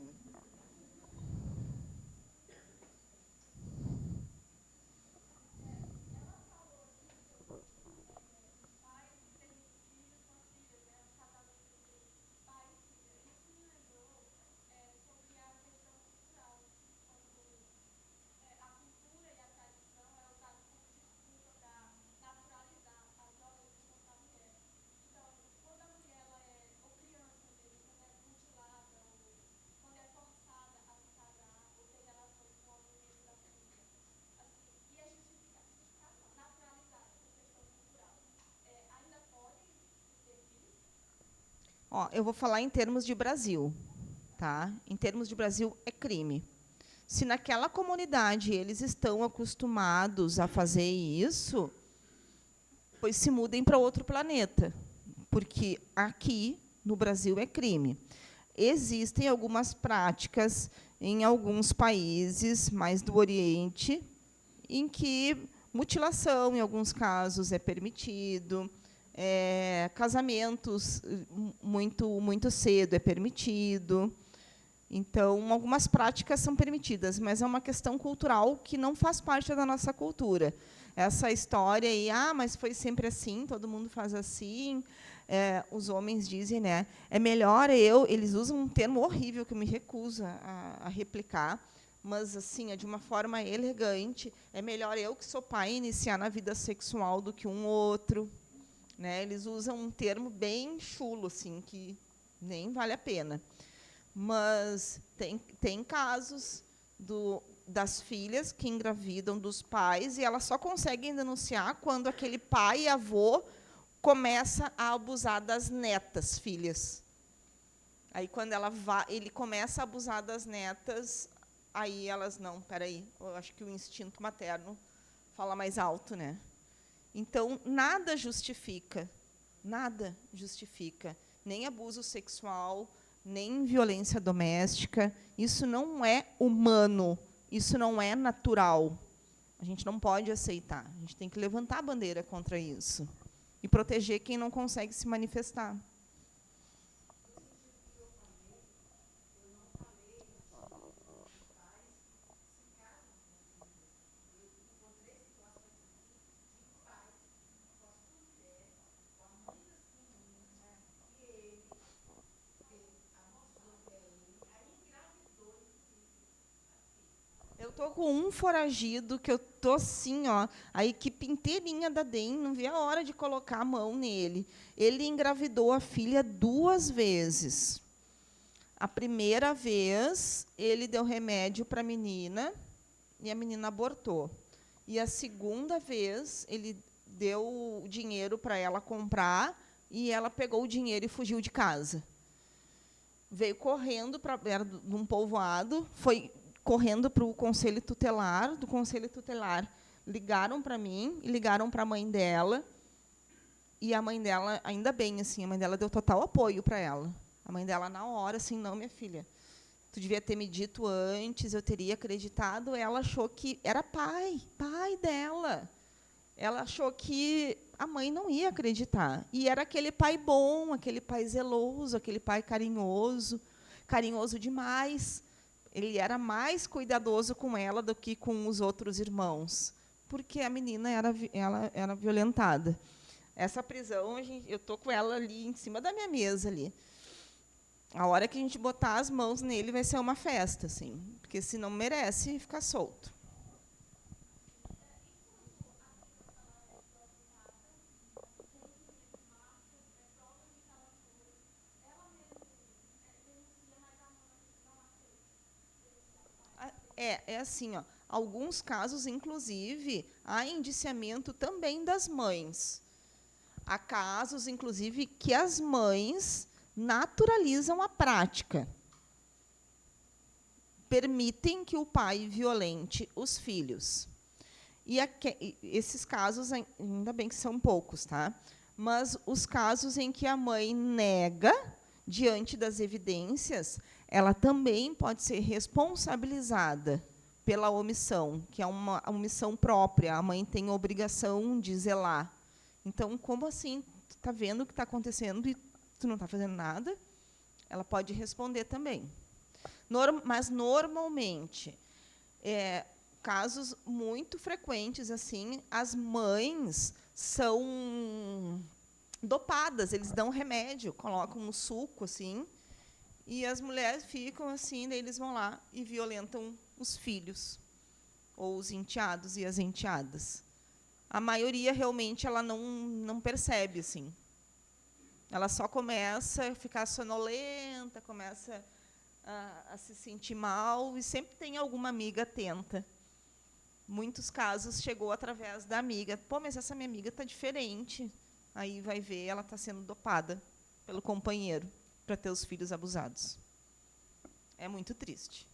Ó, eu vou falar em termos de Brasil, tá? Em termos de Brasil, é crime. Se naquela comunidade eles estão acostumados a fazer isso, pois se mudem para outro planeta, porque aqui no Brasil é crime. Existem algumas práticas em alguns países mais do Oriente em que mutilação, em alguns casos, é permitido. Casamentos muito cedo é permitido. Então, algumas práticas são permitidas, mas é uma questão cultural que não faz parte da nossa cultura. Essa história aí, mas foi sempre assim, todo mundo faz assim. Os homens dizem, né? É melhor eles usam um termo horrível que eu me recuso a replicar, mas assim, é de uma forma elegante. É melhor eu, que sou pai, iniciar na vida sexual do que um outro. Né? Eles usam um termo bem chulo, assim, que nem vale a pena. Mas tem casos das filhas que engravidam dos pais e elas só conseguem denunciar quando aquele pai e avô começa a abusar das netas, filhas. Aí, quando ele começa a abusar das netas, aí elas, não, peraí, eu acho que o instinto materno fala mais alto, né? Então, nada justifica, nem abuso sexual, nem violência doméstica. Isso não é humano, isso não é natural. A gente não pode aceitar. A gente tem que levantar a bandeira contra isso e proteger quem não consegue se manifestar. Eu tô com um foragido que eu tô assim, ó, a equipe inteirinha da DEM não vê a hora de colocar a mão nele. Ele engravidou a filha 2 vezes. A primeira vez, ele deu remédio para a menina e a menina abortou. E a segunda vez, ele deu dinheiro para ela comprar e ela pegou o dinheiro e fugiu de casa. Veio correndo para um povoado, foi correndo para o conselho tutelar. Do conselho tutelar, ligaram para mim e ligaram para a mãe dela. E a mãe dela, ainda bem, assim, a mãe dela deu total apoio para ela. A mãe dela, na hora, assim, não, minha filha, tu devia ter me dito antes, eu teria acreditado. Ela achou que era pai dela. Ela achou que a mãe não ia acreditar. E era aquele pai bom, aquele pai zeloso, aquele pai carinhoso, carinhoso demais. Ele era mais cuidadoso com ela do que com os outros irmãos, porque a menina ela era violentada. Essa prisão, eu estou com ela ali em cima da minha mesa ali. A hora que a gente botar as mãos nele vai ser uma festa, assim, porque se não merece ficar solto. É assim, ó, alguns casos, inclusive, há indiciamento também das mães. Há casos, inclusive, que as mães naturalizam a prática. Permitem que o pai violente os filhos. E esses casos, ainda bem que são poucos, tá? Mas os casos em que a mãe nega, diante das evidências, ela também pode ser responsabilizada pela omissão, que é uma omissão própria. A mãe tem a obrigação de zelar. Então, como assim? Tu está vendo o que está acontecendo e tu não está fazendo nada? Ela pode responder também. Mas, normalmente, casos muito frequentes, assim, as mães são dopadas, eles dão remédio, colocam no suco, assim, e as mulheres ficam assim, daí eles vão lá e violentam os filhos, ou os enteados e as enteadas. A maioria, realmente, ela não percebe, assim. Ela só começa a ficar sonolenta, começa a se sentir mal, e sempre tem alguma amiga atenta. Muitos casos chegou através da amiga. Pô, mas essa minha amiga está diferente. Aí vai ver, ela está sendo dopada pelo companheiro para ter os filhos abusados. É muito triste.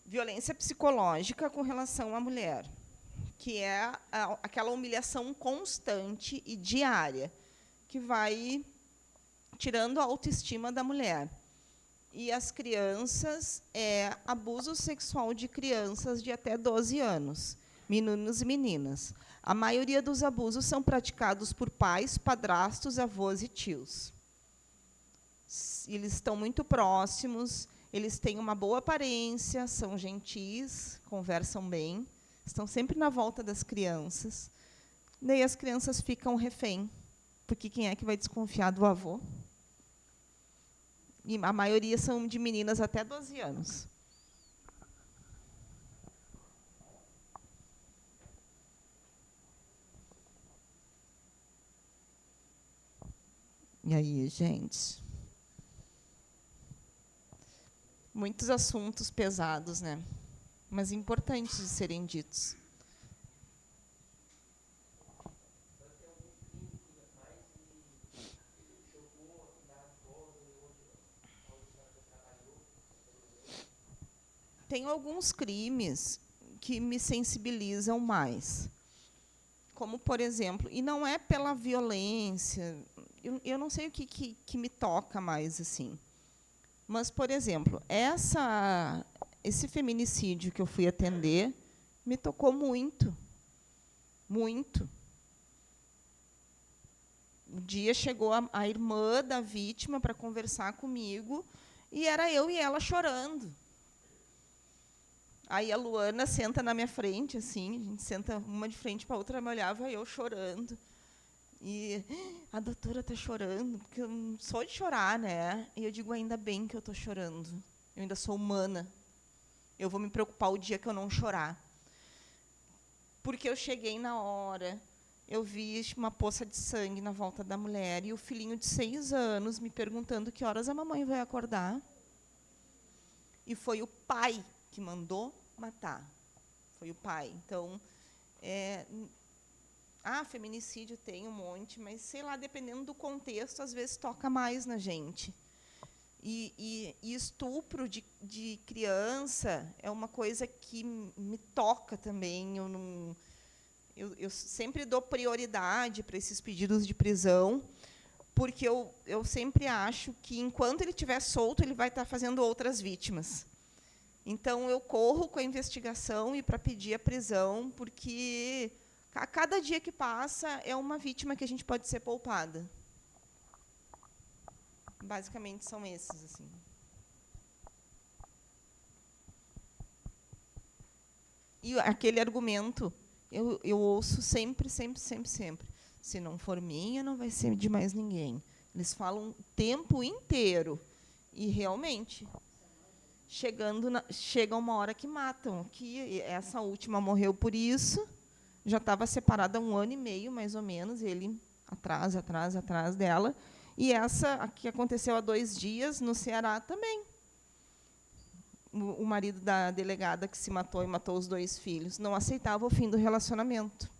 Violência psicológica com relação à mulher, que é aquela humilhação constante e diária, que vai tirando a autoestima da mulher. E as crianças, abuso sexual de crianças de até 12 anos, meninos e meninas. A maioria dos abusos são praticados por pais, padrastos, avós e tios. Eles estão muito próximos, eles têm uma boa aparência, são gentis, conversam bem, estão sempre na volta das crianças. Daí as crianças ficam refém, porque quem é que vai desconfiar do avô? E a maioria são de meninas até 12 anos. E aí, gente? Muitos assuntos pesados, né? Mas importantes de serem ditos. tem alguns crimes que me sensibilizam mais. Como, por exemplo, e não é pela violência, eu não sei o que me toca mais, assim. Mas, por exemplo, esse feminicídio que eu fui atender me tocou muito. Muito. Um dia chegou a irmã da vítima para conversar comigo, e era eu e ela chorando. Aí a Luana senta na minha frente, assim, a gente senta uma de frente para a outra, ela me olhava e eu chorando. E a doutora está chorando, porque eu não sou de chorar, né? E eu digo, ainda bem que eu estou chorando. Eu ainda sou humana. Eu vou me preocupar o dia que eu não chorar. Porque eu cheguei na hora, eu vi uma poça de sangue na volta da mulher e o filhinho de 6 anos me perguntando que horas a mamãe vai acordar. E foi o pai que mandou matar. Foi o pai. Então, feminicídio tem um monte, mas, sei lá, dependendo do contexto, às vezes toca mais na gente. E estupro de criança é uma coisa que me toca também. Eu sempre dou prioridade para esses pedidos de prisão, porque eu sempre acho que, enquanto ele estiver solto, ele vai estar fazendo outras vítimas. Então, eu corro com a investigação e para pedir a prisão, porque a cada dia que passa é uma vítima que a gente pode ser poupada. Basicamente, são esses, assim. E aquele argumento, eu ouço sempre, sempre, sempre, sempre. Se não for minha, não vai ser de mais ninguém. Eles falam o tempo inteiro. E, realmente, chega uma hora que matam. Que essa última morreu por isso, já estava separada há 1 ano e meio, mais ou menos, ele atrás dela. E essa que aconteceu há 2 dias, no Ceará, também. O marido da delegada que se matou e matou os 2 filhos não aceitava o fim do relacionamento.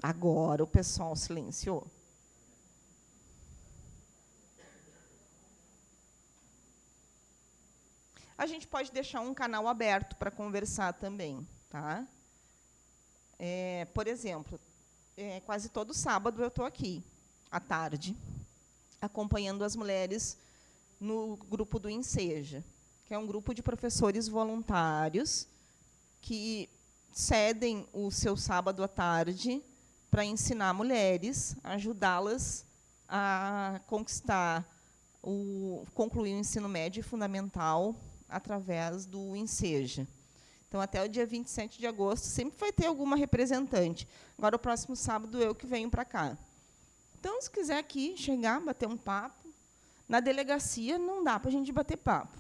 Agora o pessoal silenciou. A gente pode deixar um canal aberto para conversar também, tá? Por exemplo, quase todo sábado eu estou aqui, à tarde, acompanhando as mulheres no grupo do Enseja, que é um grupo de professores voluntários que cedem o seu sábado à tarde para ensinar mulheres, ajudá-las a concluir o ensino médio e fundamental através do Enseja. Então, até o dia 27 de agosto, sempre vai ter alguma representante. Agora, o próximo sábado, eu que venho para cá. Então, se quiser aqui chegar, bater um papo. Na delegacia, não dá para a gente bater papo.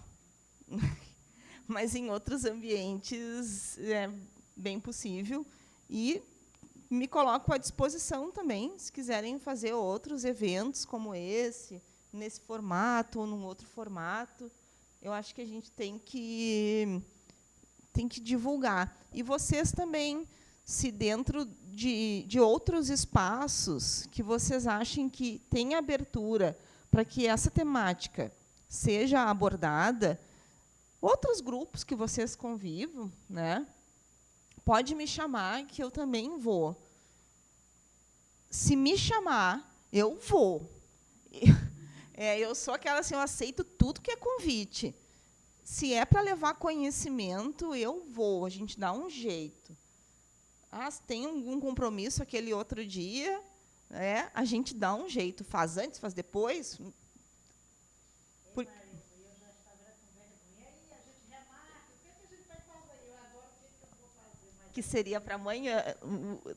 Mas, em outros ambientes, é bem possível. E me coloco à disposição também, se quiserem fazer outros eventos como esse, nesse formato ou num outro formato. Eu acho que a gente tem que divulgar. E vocês também, se dentro de outros espaços que vocês achem que tem abertura para que essa temática seja abordada, outros grupos que vocês convivam, né, pode me chamar, que eu também vou. Se me chamar, eu vou. Eu sou aquela assim, eu aceito tudo que é convite. Se é para levar conhecimento, eu vou. A gente dá um jeito. Se tem algum compromisso aquele outro dia, a gente dá um jeito. Faz antes, faz depois. Que seria para amanhã,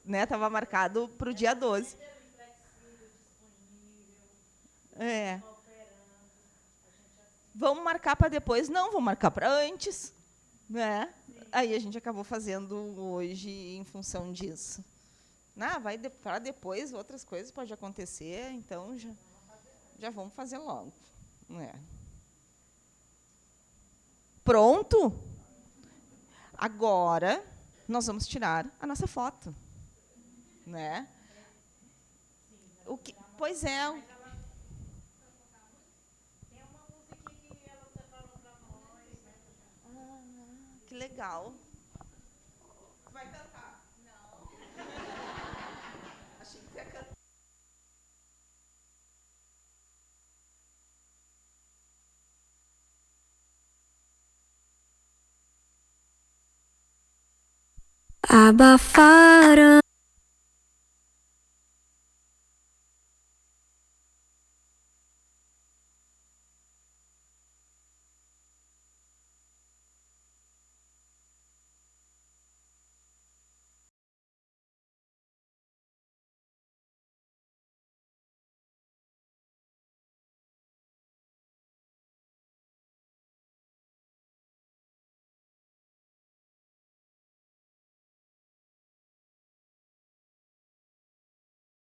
né? Estava marcado para o dia 12. Vamos marcar para depois? Não, vamos marcar para antes. Né? Aí a gente acabou fazendo hoje em função disso. Vai para depois, outras coisas podem acontecer, então já vamos fazer logo. Pronto? Agora, nós vamos tirar a nossa foto. né? O que, pois é. Tem uma musiquinha que ela separou para nós, né? Que legal. Vai cantar? Não. Achei que você ia cantar. Abafaram.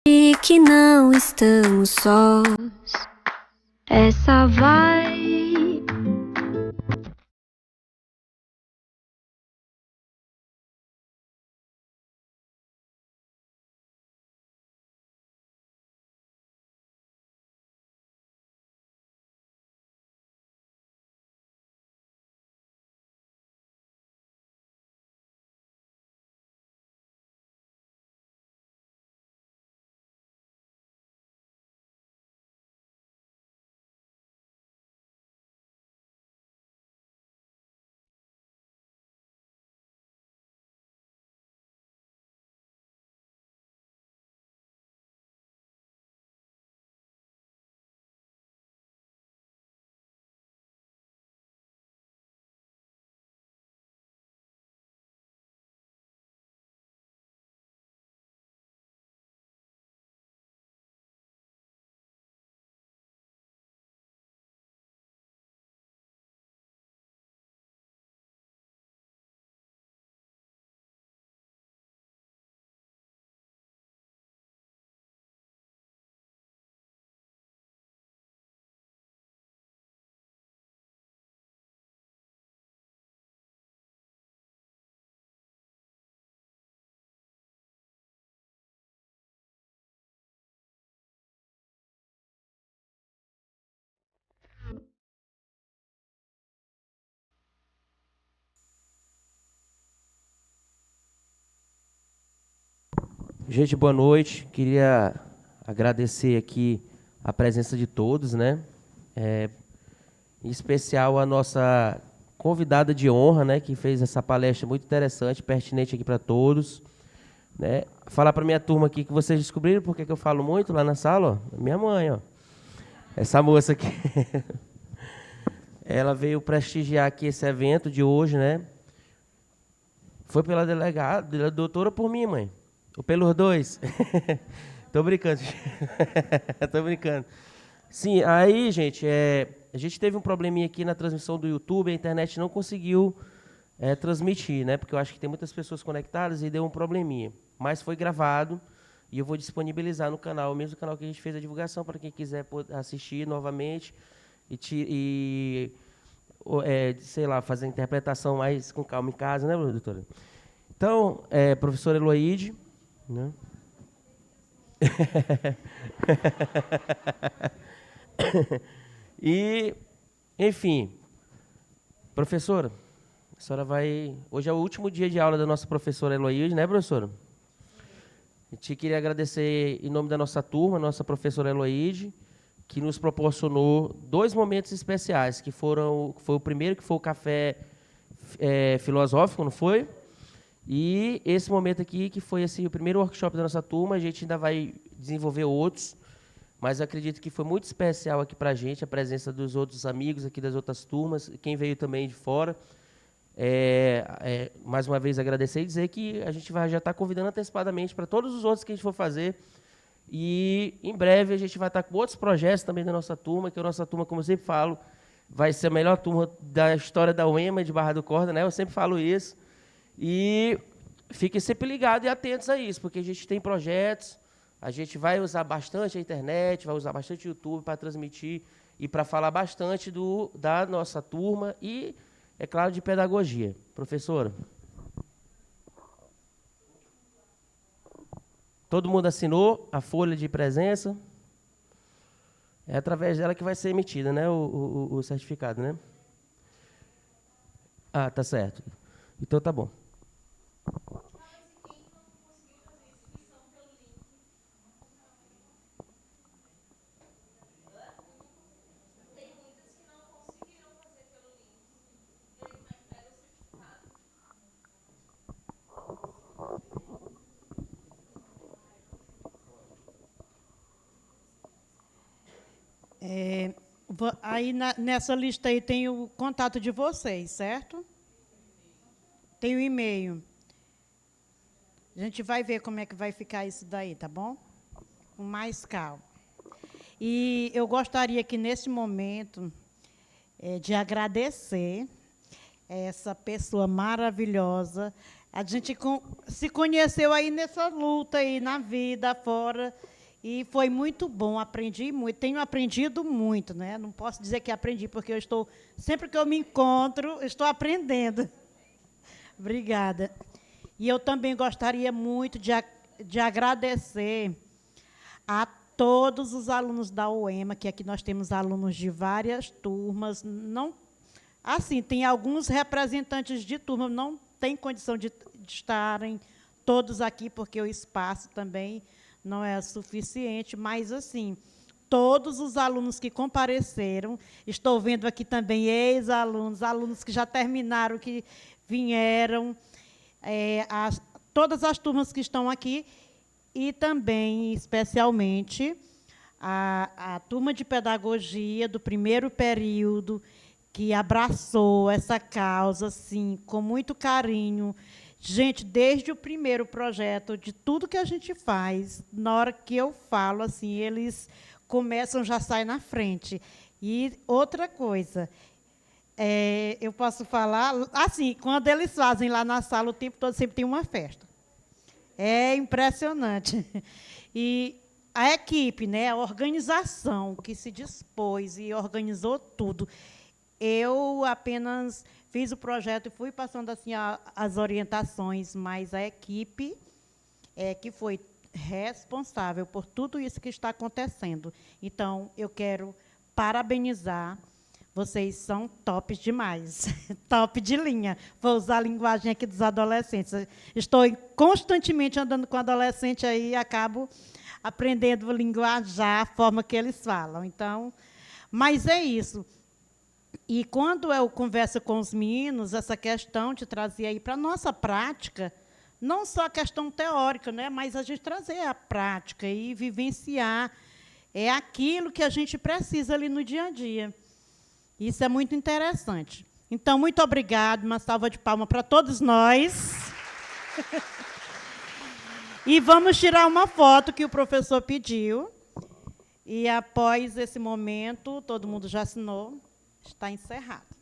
E que não estamos sós. Essa vai. Gente, boa noite. Queria agradecer aqui a presença de todos, né? Em especial a nossa convidada de honra, né? Que fez essa palestra muito interessante, pertinente aqui para todos, né? Falar para minha turma aqui que vocês descobriram porque que eu falo muito lá na sala, ó. Minha mãe, ó. Essa moça aqui. Ela veio prestigiar aqui esse evento de hoje, né? Foi pela delegada, doutora, por mim, mãe. Ou pelos dois. Tô brincando. Tô brincando. Sim, aí, gente, a gente teve um probleminha aqui na transmissão do YouTube, a internet não conseguiu transmitir, né? Porque eu acho que tem muitas pessoas conectadas e deu um probleminha. Mas foi gravado e eu vou disponibilizar no canal, o mesmo canal que a gente fez a divulgação, para quem quiser assistir novamente sei lá, fazer a interpretação mais com calma em casa, né, doutora? Então, professora Eloíde, né? E, enfim, professora, a senhora vai... Hoje é o último dia de aula da nossa professora Eloíde, né, professora? A gente queria agradecer, em nome da nossa turma, nossa professora Eloíde, que nos proporcionou 2 momentos especiais, que foi o primeiro, que foi o café filosófico, não foi? E esse momento aqui, que foi assim, o primeiro workshop da nossa turma, a gente ainda vai desenvolver outros, mas eu acredito que foi muito especial aqui para a gente, a presença dos outros amigos aqui das outras turmas, quem veio também de fora. Mais uma vez agradecer e dizer que a gente vai já estar convidando antecipadamente para todos os outros que a gente for fazer. E em breve a gente vai estar com outros projetos também da nossa turma, que a nossa turma, como eu sempre falo, vai ser a melhor turma da história da UEMA de Barra do Corda, né? Eu sempre falo isso. E fiquem sempre ligados e atentos a isso, porque a gente tem projetos, a gente vai usar bastante a internet, vai usar bastante o YouTube para transmitir e para falar bastante da nossa turma e, é claro, de pedagogia. Professora. Todo mundo assinou a folha de presença. É através dela que vai ser emitida, né, o certificado, né? Ah, tá certo. Então tá bom. Aí nessa lista aí tem o contato de vocês, certo? Tem o e-mail. A gente vai ver como é que vai ficar isso daí, tá bom? Com mais calma. E eu gostaria que, nesse momento, de agradecer essa pessoa maravilhosa. A gente se conheceu aí nessa luta aí na vida fora. E foi muito bom, aprendi muito, tenho aprendido muito, né? Não posso dizer que aprendi, porque eu estou, sempre que eu me encontro, estou aprendendo. Obrigada. E eu também gostaria muito de agradecer a todos os alunos da UEMA, que aqui nós temos alunos de várias turmas. Não, assim, tem alguns representantes de turma, não tem condição de estarem todos aqui, porque o espaço também não é suficiente, mas, assim, todos os alunos que compareceram, estou vendo aqui também ex-alunos, alunos que já terminaram, que vieram, todas as turmas que estão aqui, e também, especialmente, a turma de pedagogia do primeiro período, que abraçou essa causa, assim, com muito carinho. Gente, desde o primeiro projeto, de tudo que a gente faz, na hora que eu falo, assim, eles começam, já saem na frente. E outra coisa, eu posso falar, assim, quando eles fazem lá na sala, o tempo todo sempre tem uma festa. É impressionante. E a equipe, né, a organização que se dispôs e organizou tudo, eu apenas fiz o projeto e fui passando assim as orientações, mas a equipe que foi responsável por tudo isso que está acontecendo. Então, eu quero parabenizar. Vocês são tops demais. Top de linha. Vou usar a linguagem aqui dos adolescentes. Estou constantemente andando com adolescente aí e acabo aprendendo a linguajar, a forma que eles falam. Então, mas é isso. E quando eu converso com os meninos, essa questão de trazer aí para a nossa prática, não só a questão teórica, né, mas a gente trazer a prática e vivenciar aquilo que a gente precisa ali no dia a dia. Isso é muito interessante. Então, muito obrigada, uma salva de palmas para todos nós. E vamos tirar uma foto que o professor pediu. E, após esse momento, todo mundo já assinou. Está encerrado.